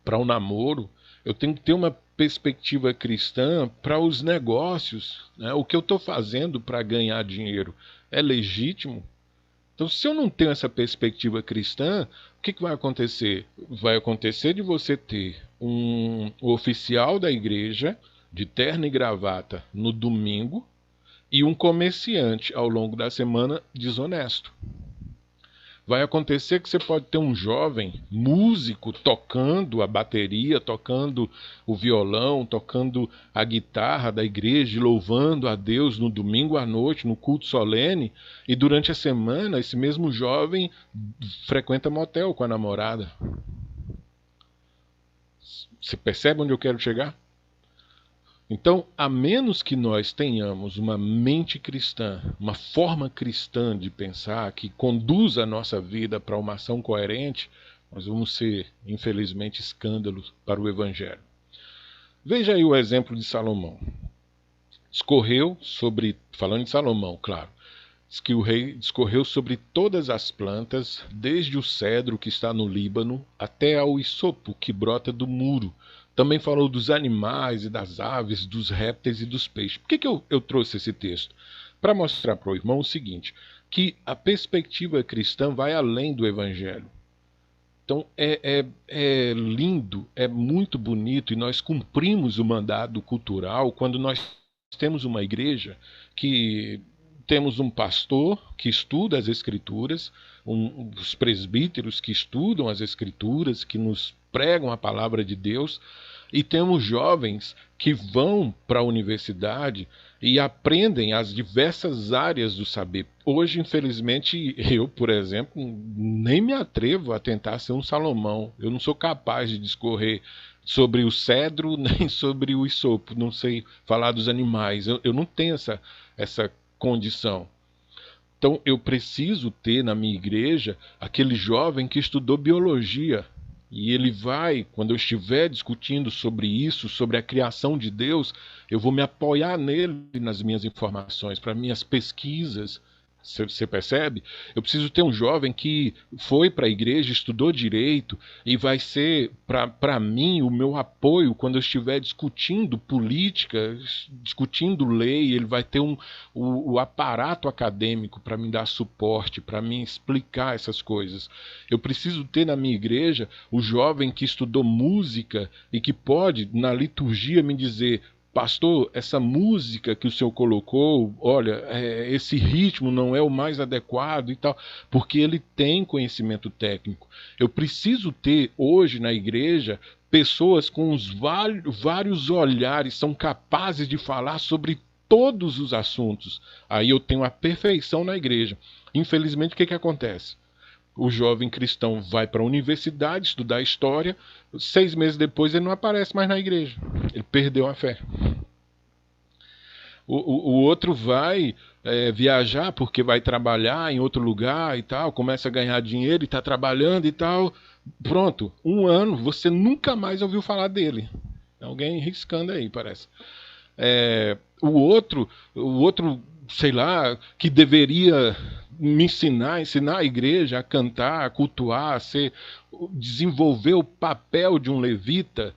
para o namoro, eu tenho que ter uma perspectiva cristã para os negócios, né? O que eu estou fazendo para ganhar dinheiro é legítimo? Então, se eu não tenho essa perspectiva cristã, o que vai acontecer? Vai acontecer de você ter um oficial da igreja de terno e gravata no domingo e um comerciante ao longo da semana desonesto. Vai acontecer que você pode ter um jovem músico tocando a bateria, tocando o violão, tocando a guitarra da igreja, louvando a Deus no domingo à noite, no culto solene, e durante a semana esse mesmo jovem frequenta motel com a namorada. Você percebe onde eu quero chegar? Então, a menos que nós tenhamos uma mente cristã, uma forma cristã de pensar que conduza a nossa vida para uma ação coerente, nós vamos ser, infelizmente, escândalos para o Evangelho. Veja aí o exemplo de Salomão. Discorreu sobre, falando de Salomão, claro, diz que o rei discorreu sobre todas as plantas, desde o cedro que está no Líbano até ao isopo que brota do muro. Também falou dos animais e das aves, dos répteis e dos peixes. Por que eu trouxe esse texto? Para mostrar para o irmão o seguinte, que a perspectiva cristã vai além do Evangelho. Então é lindo, é muito bonito, e nós cumprimos o mandado cultural quando nós temos uma igreja que temos um pastor que estuda as Escrituras, os presbíteros que estudam as Escrituras, que nos pregam a palavra de Deus, e temos jovens que vão para a universidade e aprendem as diversas áreas do saber. Hoje, infelizmente, eu, por exemplo, nem me atrevo a tentar ser um Salomão. Eu não sou capaz de discorrer sobre o cedro, nem sobre o isopo. Não sei falar dos animais. Eu não tenho essa condição. Então, eu preciso ter na minha igreja aquele jovem que estudou biologia. E ele vai, quando eu estiver discutindo sobre isso, sobre a criação de Deus, eu vou me apoiar nele nas minhas informações, para minhas pesquisas. Você percebe? Eu preciso ter um jovem que foi para a igreja, estudou direito e vai ser, para mim, o meu apoio quando eu estiver discutindo política, discutindo lei. Ele vai ter o aparato acadêmico para me dar suporte, para me explicar essas coisas. Eu preciso ter na minha igreja o jovem que estudou música e que pode, na liturgia, me dizer: pastor, essa música que o senhor colocou, olha, esse ritmo não é o mais adequado e tal, porque ele tem conhecimento técnico. Eu preciso ter hoje na igreja pessoas com os vários olhares, são capazes de falar sobre todos os assuntos. Aí eu tenho a perfeição na igreja. Infelizmente, o que acontece? O jovem cristão vai para a universidade estudar história, 6 meses depois ele não aparece mais na igreja. Ele perdeu a fé. O outro vai viajar porque vai trabalhar em outro lugar e tal, começa a ganhar dinheiro e está trabalhando e tal. Pronto, um ano, você nunca mais ouviu falar dele. Alguém riscando aí, parece. O outro, sei lá, que deveria me ensinar a igreja a cantar, a cultuar, desenvolver o papel de um levita.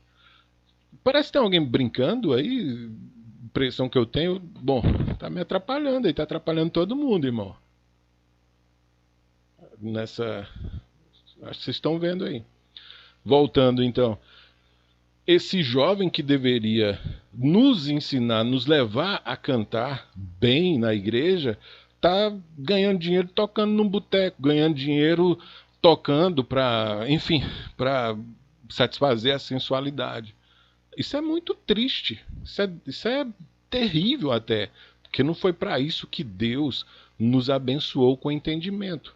Parece que tem alguém brincando aí, impressão que eu tenho. Bom, tá me atrapalhando aí, tá atrapalhando todo mundo, irmão. Nessa. Acho que vocês estão vendo aí. Voltando então. Esse jovem que deveria nos ensinar, nos levar a cantar bem na igreja, tá ganhando dinheiro tocando num boteco, ganhando dinheiro tocando para, enfim, para satisfazer a sensualidade. Isso é muito triste. Isso é terrível até, porque não foi para isso que Deus nos abençoou com entendimento.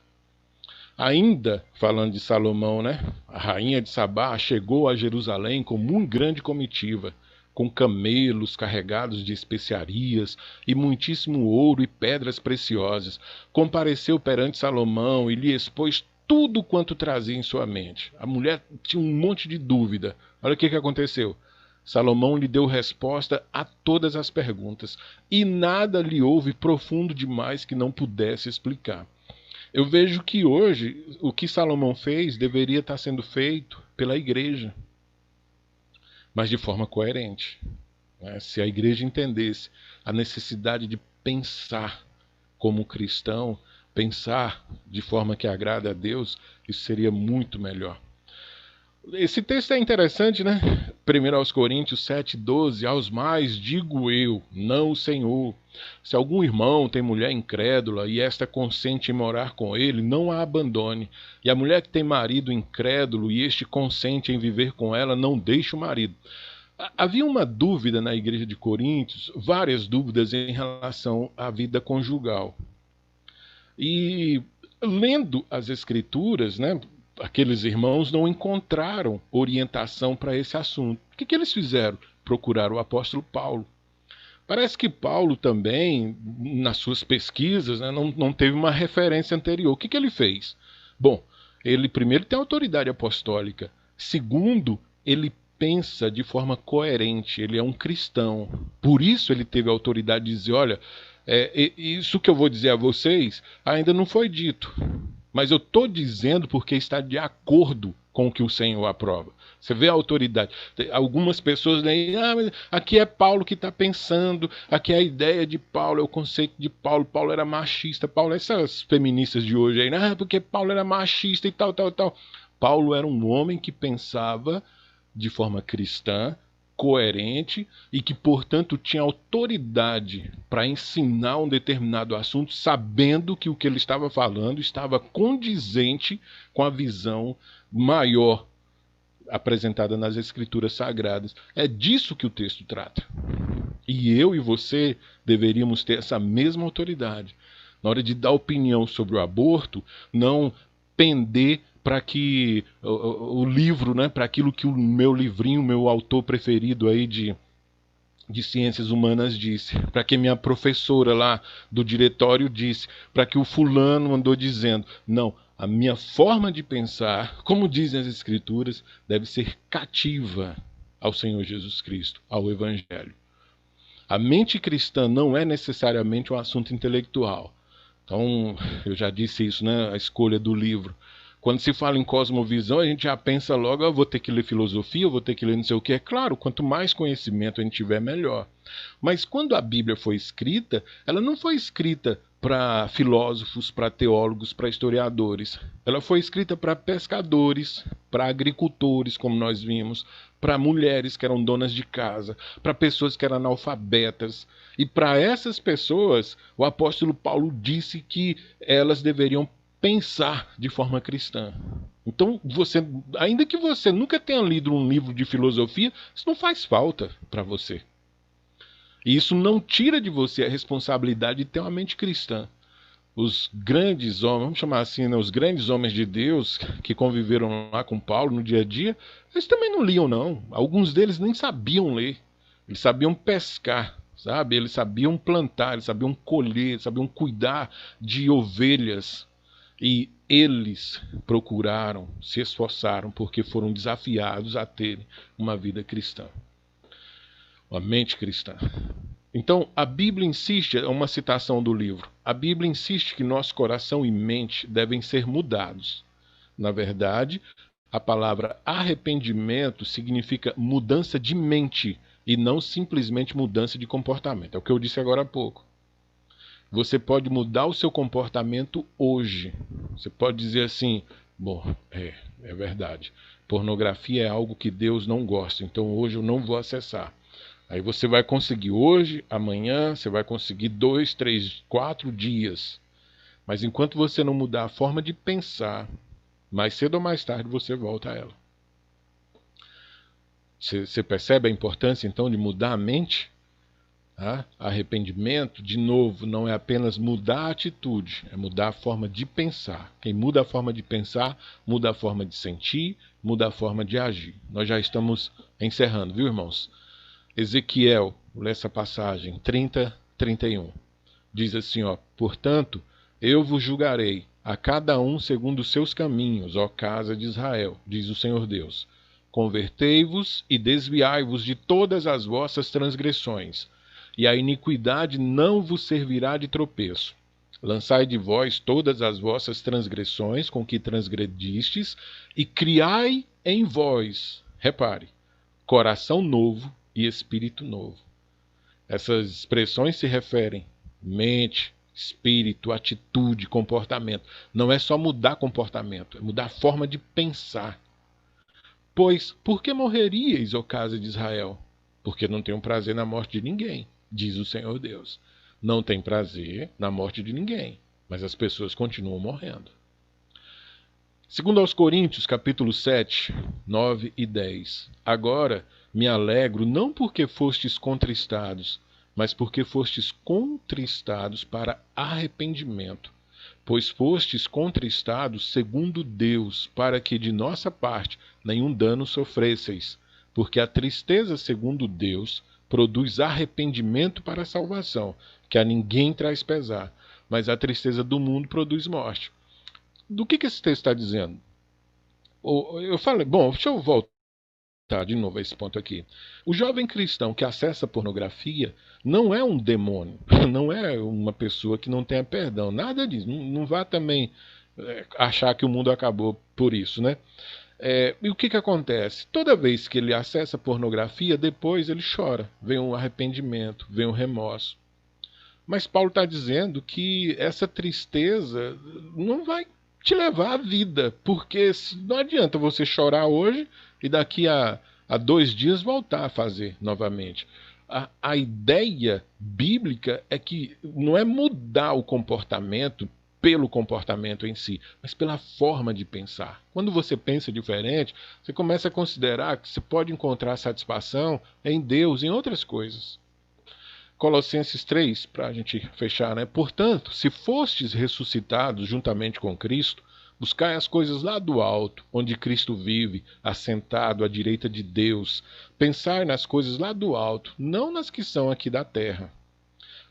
Ainda falando de Salomão, né? A rainha de Sabá chegou a Jerusalém com muito grande comitiva, com camelos carregados de especiarias e muitíssimo ouro e pedras preciosas. Compareceu perante Salomão e lhe expôs tudo quanto trazia em sua mente. A mulher tinha um monte de dúvida. Olha o que aconteceu. Salomão lhe deu resposta a todas as perguntas, e nada lhe houve profundo demais que não pudesse explicar. Eu vejo que hoje o que Salomão fez deveria estar sendo feito pela igreja, mas de forma coerente, né? Se a igreja entendesse a necessidade de pensar como cristão, pensar de forma que agrada a Deus, isso seria muito melhor. Esse texto é interessante, né? 1 aos Coríntios 7,12. Aos mais digo eu, não o Senhor. Se algum irmão tem mulher incrédula e esta consente em morar com ele, não a abandone. E a mulher que tem marido incrédulo e este consente em viver com ela, não deixe o marido. Havia uma dúvida na igreja de Coríntios, várias dúvidas em relação à vida conjugal. E lendo as escrituras, né? Aqueles irmãos não encontraram orientação para esse assunto. O que eles fizeram? Procuraram o apóstolo Paulo. Parece que Paulo também, nas suas pesquisas, né, não teve uma referência anterior. O que ele fez? Bom, ele primeiro tem autoridade apostólica. Segundo, ele pensa de forma coerente. Ele é um cristão. Por isso ele teve a autoridade de dizer, olha, isso que eu vou dizer a vocês ainda não foi dito. Mas eu estou dizendo porque está de acordo com o que o Senhor aprova. Você vê a autoridade. Algumas pessoas leem, mas aqui é Paulo que está pensando, aqui é a ideia de Paulo, é o conceito de Paulo. Paulo era machista. Paulo, essas feministas de hoje aí, porque Paulo era machista e tal, tal, tal. Paulo era um homem que pensava de forma cristã, coerente e que, portanto, tinha autoridade para ensinar um determinado assunto, sabendo que o que ele estava falando estava condizente com a visão maior apresentada nas Escrituras Sagradas. É disso que o texto trata. E eu e você deveríamos ter essa mesma autoridade. Na hora de dar opinião sobre o aborto, não pender para que o livro, né, para aquilo que o meu livrinho, meu autor preferido aí de ciências humanas disse, para que minha professora lá do diretório disse, para que o fulano andou dizendo. Não, a minha forma de pensar, como dizem as Escrituras, deve ser cativa ao Senhor Jesus Cristo, ao Evangelho. A mente cristã não é necessariamente um assunto intelectual. Então, eu já disse isso, né, a escolha do livro. Quando se fala em cosmovisão, a gente já pensa logo, eu vou ter que ler filosofia, eu vou ter que ler não sei o que. É claro, quanto mais conhecimento a gente tiver, melhor. Mas quando a Bíblia foi escrita, ela não foi escrita para filósofos, para teólogos, para historiadores. Ela foi escrita para pescadores, para agricultores, como nós vimos, para mulheres que eram donas de casa, para pessoas que eram analfabetas. E para essas pessoas, o apóstolo Paulo disse que elas deveriam pensar de forma cristã. Então, ainda que você nunca tenha lido um livro de filosofia, isso não faz falta para você. E isso não tira de você a responsabilidade de ter uma mente cristã. Os grandes homens, vamos chamar assim, né, os grandes homens de Deus que conviveram lá com Paulo no dia a dia, eles também não liam, não. Alguns deles nem sabiam ler. Eles sabiam pescar, sabe? Eles sabiam plantar, eles sabiam colher, eles sabiam cuidar de ovelhas. E eles procuraram, se esforçaram, porque foram desafiados a terem uma vida cristã, uma mente cristã. Então, a Bíblia insiste, é uma citação do livro, a Bíblia insiste que nosso coração e mente devem ser mudados. Na verdade, a palavra arrependimento significa mudança de mente e não simplesmente mudança de comportamento. É o que eu disse agora há pouco. Você pode mudar o seu comportamento hoje. Você pode dizer assim, bom, é verdade. Pornografia é algo que Deus não gosta, então hoje eu não vou acessar. Aí você vai conseguir hoje, amanhã, você vai conseguir 2, 3, 4 dias. Mas enquanto você não mudar a forma de pensar, mais cedo ou mais tarde você volta a ela. Você percebe a importância então de mudar a mente? Arrependimento, de novo, não é apenas mudar a atitude, é mudar a forma de pensar. Quem muda a forma de pensar, muda a forma de sentir, muda a forma de agir. Nós já estamos encerrando, viu, irmãos? Ezequiel, nessa passagem 30, 31, diz assim, portanto, eu vos julgarei, a cada um segundo os seus caminhos, ó casa de Israel, diz o Senhor Deus. Convertei-vos e desviai-vos de todas as vossas transgressões, e a iniquidade não vos servirá de tropeço. Lançai de vós todas as vossas transgressões com que transgredistes, e criai em vós, repare, coração novo e espírito novo. Essas expressões se referem mente, espírito, atitude, comportamento. Não é só mudar comportamento, é mudar a forma de pensar. Pois, por que morreríeis, ó casa de Israel? Porque não tenho prazer na morte de ninguém, diz o Senhor Deus. Não tem prazer na morte de ninguém, mas as pessoas continuam morrendo. Segundo aos Coríntios, capítulo 7, 9 e 10. Agora me alegro não porque fostes contristados, mas porque fostes contristados para arrependimento. Pois fostes contristados segundo Deus, para que de nossa parte nenhum dano sofresseis. Porque a tristeza segundo Deus produz arrependimento para a salvação, que a ninguém traz pesar, mas a tristeza do mundo produz morte. Do que esse texto está dizendo? Eu falei, bom, deixa eu voltar de novo a esse ponto aqui. O jovem cristão que acessa pornografia não é um demônio, não é uma pessoa que não tenha perdão, nada disso. Não vá também achar que o mundo acabou por isso, né? E o que acontece? Toda vez que ele acessa pornografia, depois ele chora, vem um arrependimento, vem um remorso. Mas Paulo está dizendo que essa tristeza não vai te levar à vida, porque não adianta você chorar hoje e daqui a 2 dias voltar a fazer novamente. A ideia bíblica é que não é mudar o comportamento pelo comportamento em si, mas pela forma de pensar. Quando você pensa diferente, você começa a considerar que você pode encontrar satisfação em Deus, em outras coisas. Colossenses 3, para a gente fechar, né? Portanto, se fostes ressuscitados juntamente com Cristo, buscai as coisas lá do alto, onde Cristo vive, assentado à direita de Deus. Pensai nas coisas lá do alto, não nas que são aqui da terra.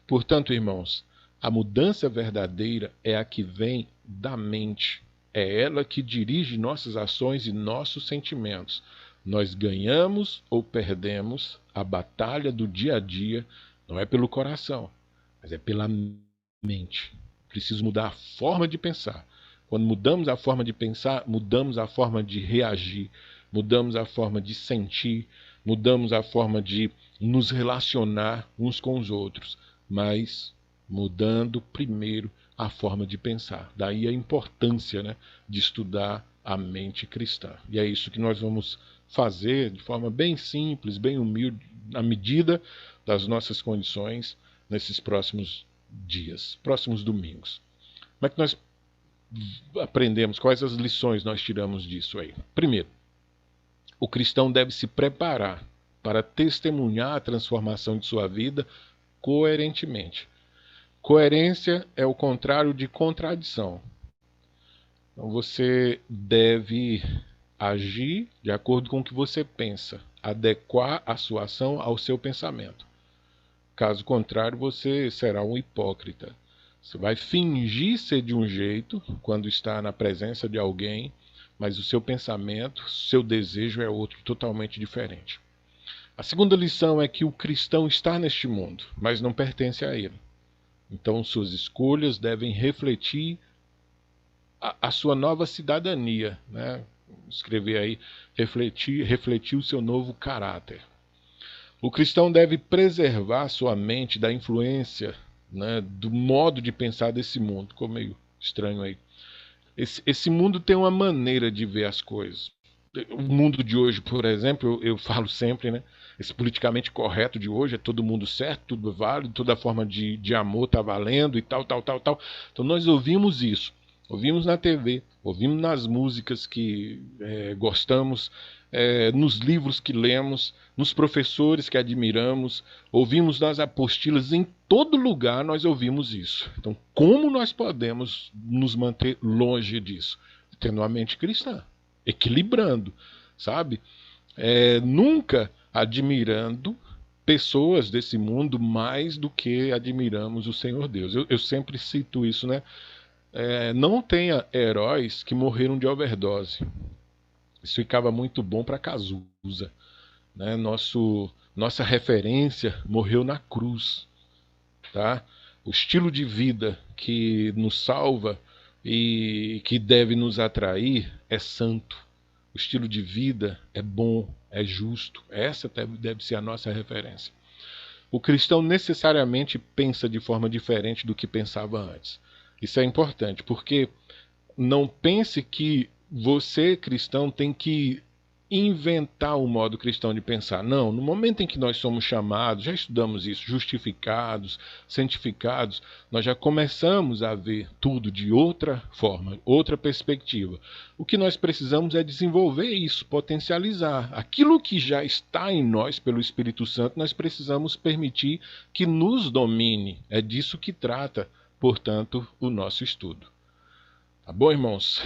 Portanto, irmãos, a mudança verdadeira é a que vem da mente. É ela que dirige nossas ações e nossos sentimentos. Nós ganhamos ou perdemos a batalha do dia a dia. Não é pelo coração, mas é pela mente. Preciso mudar a forma de pensar. Quando mudamos a forma de pensar, mudamos a forma de reagir, mudamos a forma de sentir, mudamos a forma de nos relacionar uns com os outros, mas mudando primeiro a forma de pensar. Daí a importância, né, de estudar a mente cristã. E é isso que nós vamos fazer de forma bem simples, bem humilde, à medida das nossas condições nesses próximos dias, próximos domingos. Como é que nós aprendemos? Quais as lições nós tiramos disso aí? Primeiro, o cristão deve se preparar para testemunhar a transformação de sua vida coerentemente. Coerência é o contrário de contradição. Então você deve agir de acordo com o que você pensa, adequar a sua ação ao seu pensamento. Caso contrário, você será um hipócrita. Você vai fingir ser de um jeito quando está na presença de alguém, mas o seu pensamento, seu desejo é outro, totalmente diferente. A segunda lição é que o cristão está neste mundo, mas não pertence a ele. Então, suas escolhas devem refletir a sua nova cidadania, né? Escrever aí, refletir o seu novo caráter. O cristão deve preservar sua mente da influência, né, do modo de pensar desse mundo. Ficou meio estranho aí. Esse mundo tem uma maneira de ver as coisas. O mundo de hoje, por exemplo, eu falo sempre, né? Esse politicamente correto de hoje é todo mundo certo, tudo válido, toda forma de amor está valendo e tal, tal, tal, tal. Então nós ouvimos isso. Ouvimos na TV, ouvimos nas músicas que gostamos, nos livros que lemos, nos professores que admiramos, ouvimos nas apostilas, em todo lugar nós ouvimos isso. Então, como nós podemos nos manter longe disso? Tendo a mente cristã, equilibrando, sabe? Nunca admirando pessoas desse mundo mais do que admiramos o Senhor Deus. Eu sempre cito isso, né? Não tenha heróis que morreram de overdose. Isso ficava muito bom para Cazuza, né? Nossa referência morreu na cruz, tá? O estilo de vida que nos salva e que deve nos atrair é santo. O estilo de vida é bom, é justo. Essa deve ser a nossa referência. O cristão necessariamente pensa de forma diferente do que pensava antes. Isso é importante, porque não pense que você, cristão, tem que inventar um modo cristão de pensar. Não, no momento em que nós somos chamados, já estudamos isso, justificados, santificados, nós já começamos a ver tudo de outra forma, outra perspectiva. O que nós precisamos é desenvolver isso, potencializar. Aquilo que já está em nós pelo Espírito Santo, nós precisamos permitir que nos domine. É disso que trata, portanto, o nosso estudo. Tá bom, irmãos?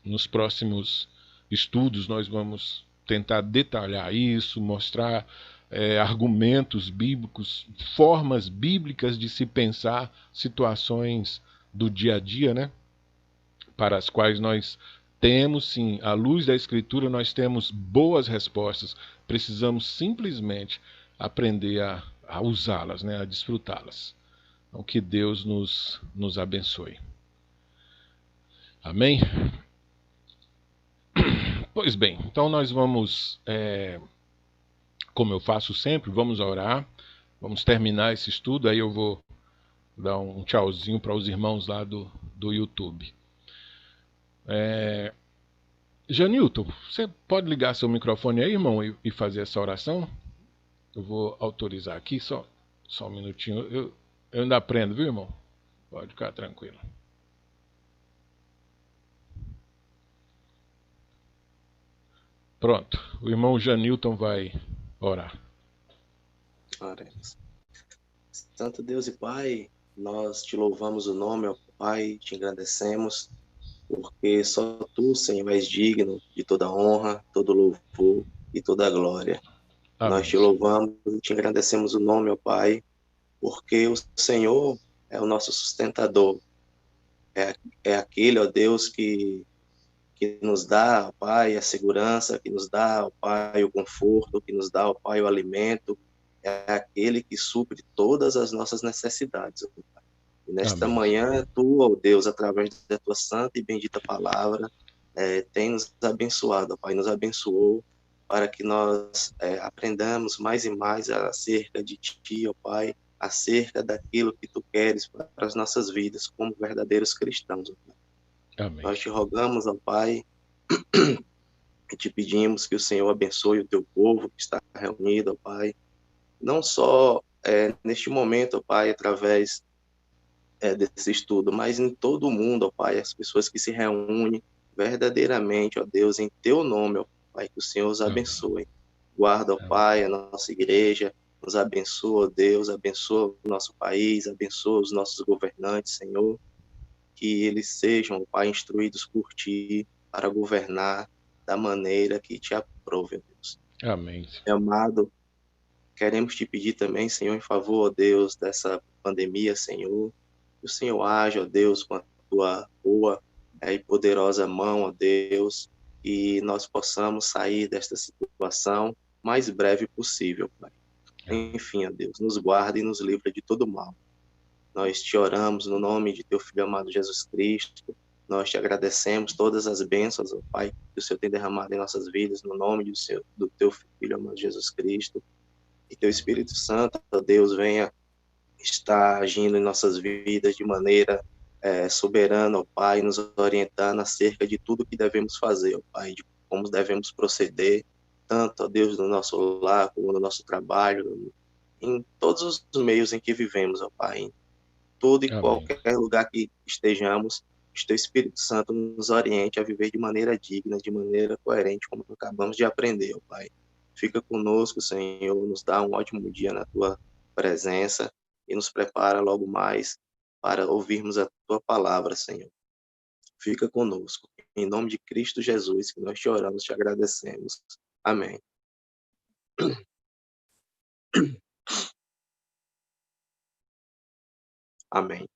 Nos próximos estudos nós vamos tentar detalhar isso, mostrar argumentos bíblicos, formas bíblicas de se pensar situações do dia a dia, né? Para as quais nós temos, sim, à luz da Escritura, nós temos boas respostas. Precisamos simplesmente aprender a usá-las, né? A desfrutá-las. Então, que Deus nos abençoe. Amém? Pois bem, então nós vamos, como eu faço sempre, vamos orar, vamos terminar esse estudo, aí eu vou dar um tchauzinho para os irmãos lá do YouTube. Janilton, você pode ligar seu microfone aí, irmão, e fazer essa oração? Eu vou autorizar aqui, só um minutinho, eu ainda aprendo, viu, irmão? Pode ficar tranquilo. Pronto, o irmão Janilton vai orar. Oremos. Santo Deus e Pai, nós te louvamos o nome, ó Pai, te agradecemos, porque só tu, Senhor, és digno de toda honra, todo louvor e toda glória. Amém. Nós te louvamos e te agradecemos o nome, ó Pai, porque o Senhor é o nosso sustentador, é aquele, ó Deus, que nos dá, ó Pai, a segurança, que nos dá, ó Pai, o conforto, que nos dá, ó Pai, o alimento, é aquele que supre todas as nossas necessidades, ó Pai. E nesta Amém. manhã, tu, ó Deus, através da tua santa e bendita palavra, tem nos abençoado, ó Pai, nos abençoou para que nós aprendamos mais e mais acerca de ti, ó Pai, acerca daquilo que tu queres para as nossas vidas como verdadeiros cristãos, ó Pai. Amém. Nós te rogamos, ó Pai, e te pedimos que o Senhor abençoe o teu povo que está reunido, ó Pai, não só neste momento, ó Pai, através desse estudo, mas em todo o mundo, ó Pai, as pessoas que se reúnem verdadeiramente, ó Deus, em teu nome, ó Pai, que o Senhor os abençoe. Guarda, ó Pai, a nossa igreja, nos abençoa, ó Deus, abençoa o nosso país, abençoa os nossos governantes, Senhor, que eles sejam, ó Pai, instruídos por ti para governar da maneira que te aprove, ó Deus. Amém. Meu amado, Queremos te pedir também, Senhor, em favor, ó Deus, dessa pandemia, Senhor. Que o Senhor haja, ó Deus, com a tua boa e poderosa mão, ó Deus, e nós possamos sair desta situação o mais breve possível, Pai. Amém. Enfim, ó Deus, nos guarda e nos livra de todo mal. Nós te oramos no nome de teu Filho amado Jesus Cristo. Nós te agradecemos todas as bênçãos, ó Pai, que o Senhor tem derramado em nossas vidas, no nome do teu Filho amado Jesus Cristo. Que teu Espírito Santo, ó Deus, venha estar agindo em nossas vidas de maneira soberana, ó Pai, nos orientando acerca de tudo que devemos fazer, ó Pai, de como devemos proceder, tanto, ó Deus, no nosso lar, como no nosso trabalho, em todos os meios em que vivemos, ó Pai, em todo e Amém. qualquer lugar que estejamos, que o teu Espírito Santo nos oriente a viver de maneira digna, de maneira coerente, como acabamos de aprender, ó Pai. Fica conosco, Senhor, nos dá um ótimo dia na tua presença e nos prepara logo mais para ouvirmos a tua palavra, Senhor. Fica conosco. Em nome de Cristo Jesus, que nós te oramos, te agradecemos. Amém. Amém.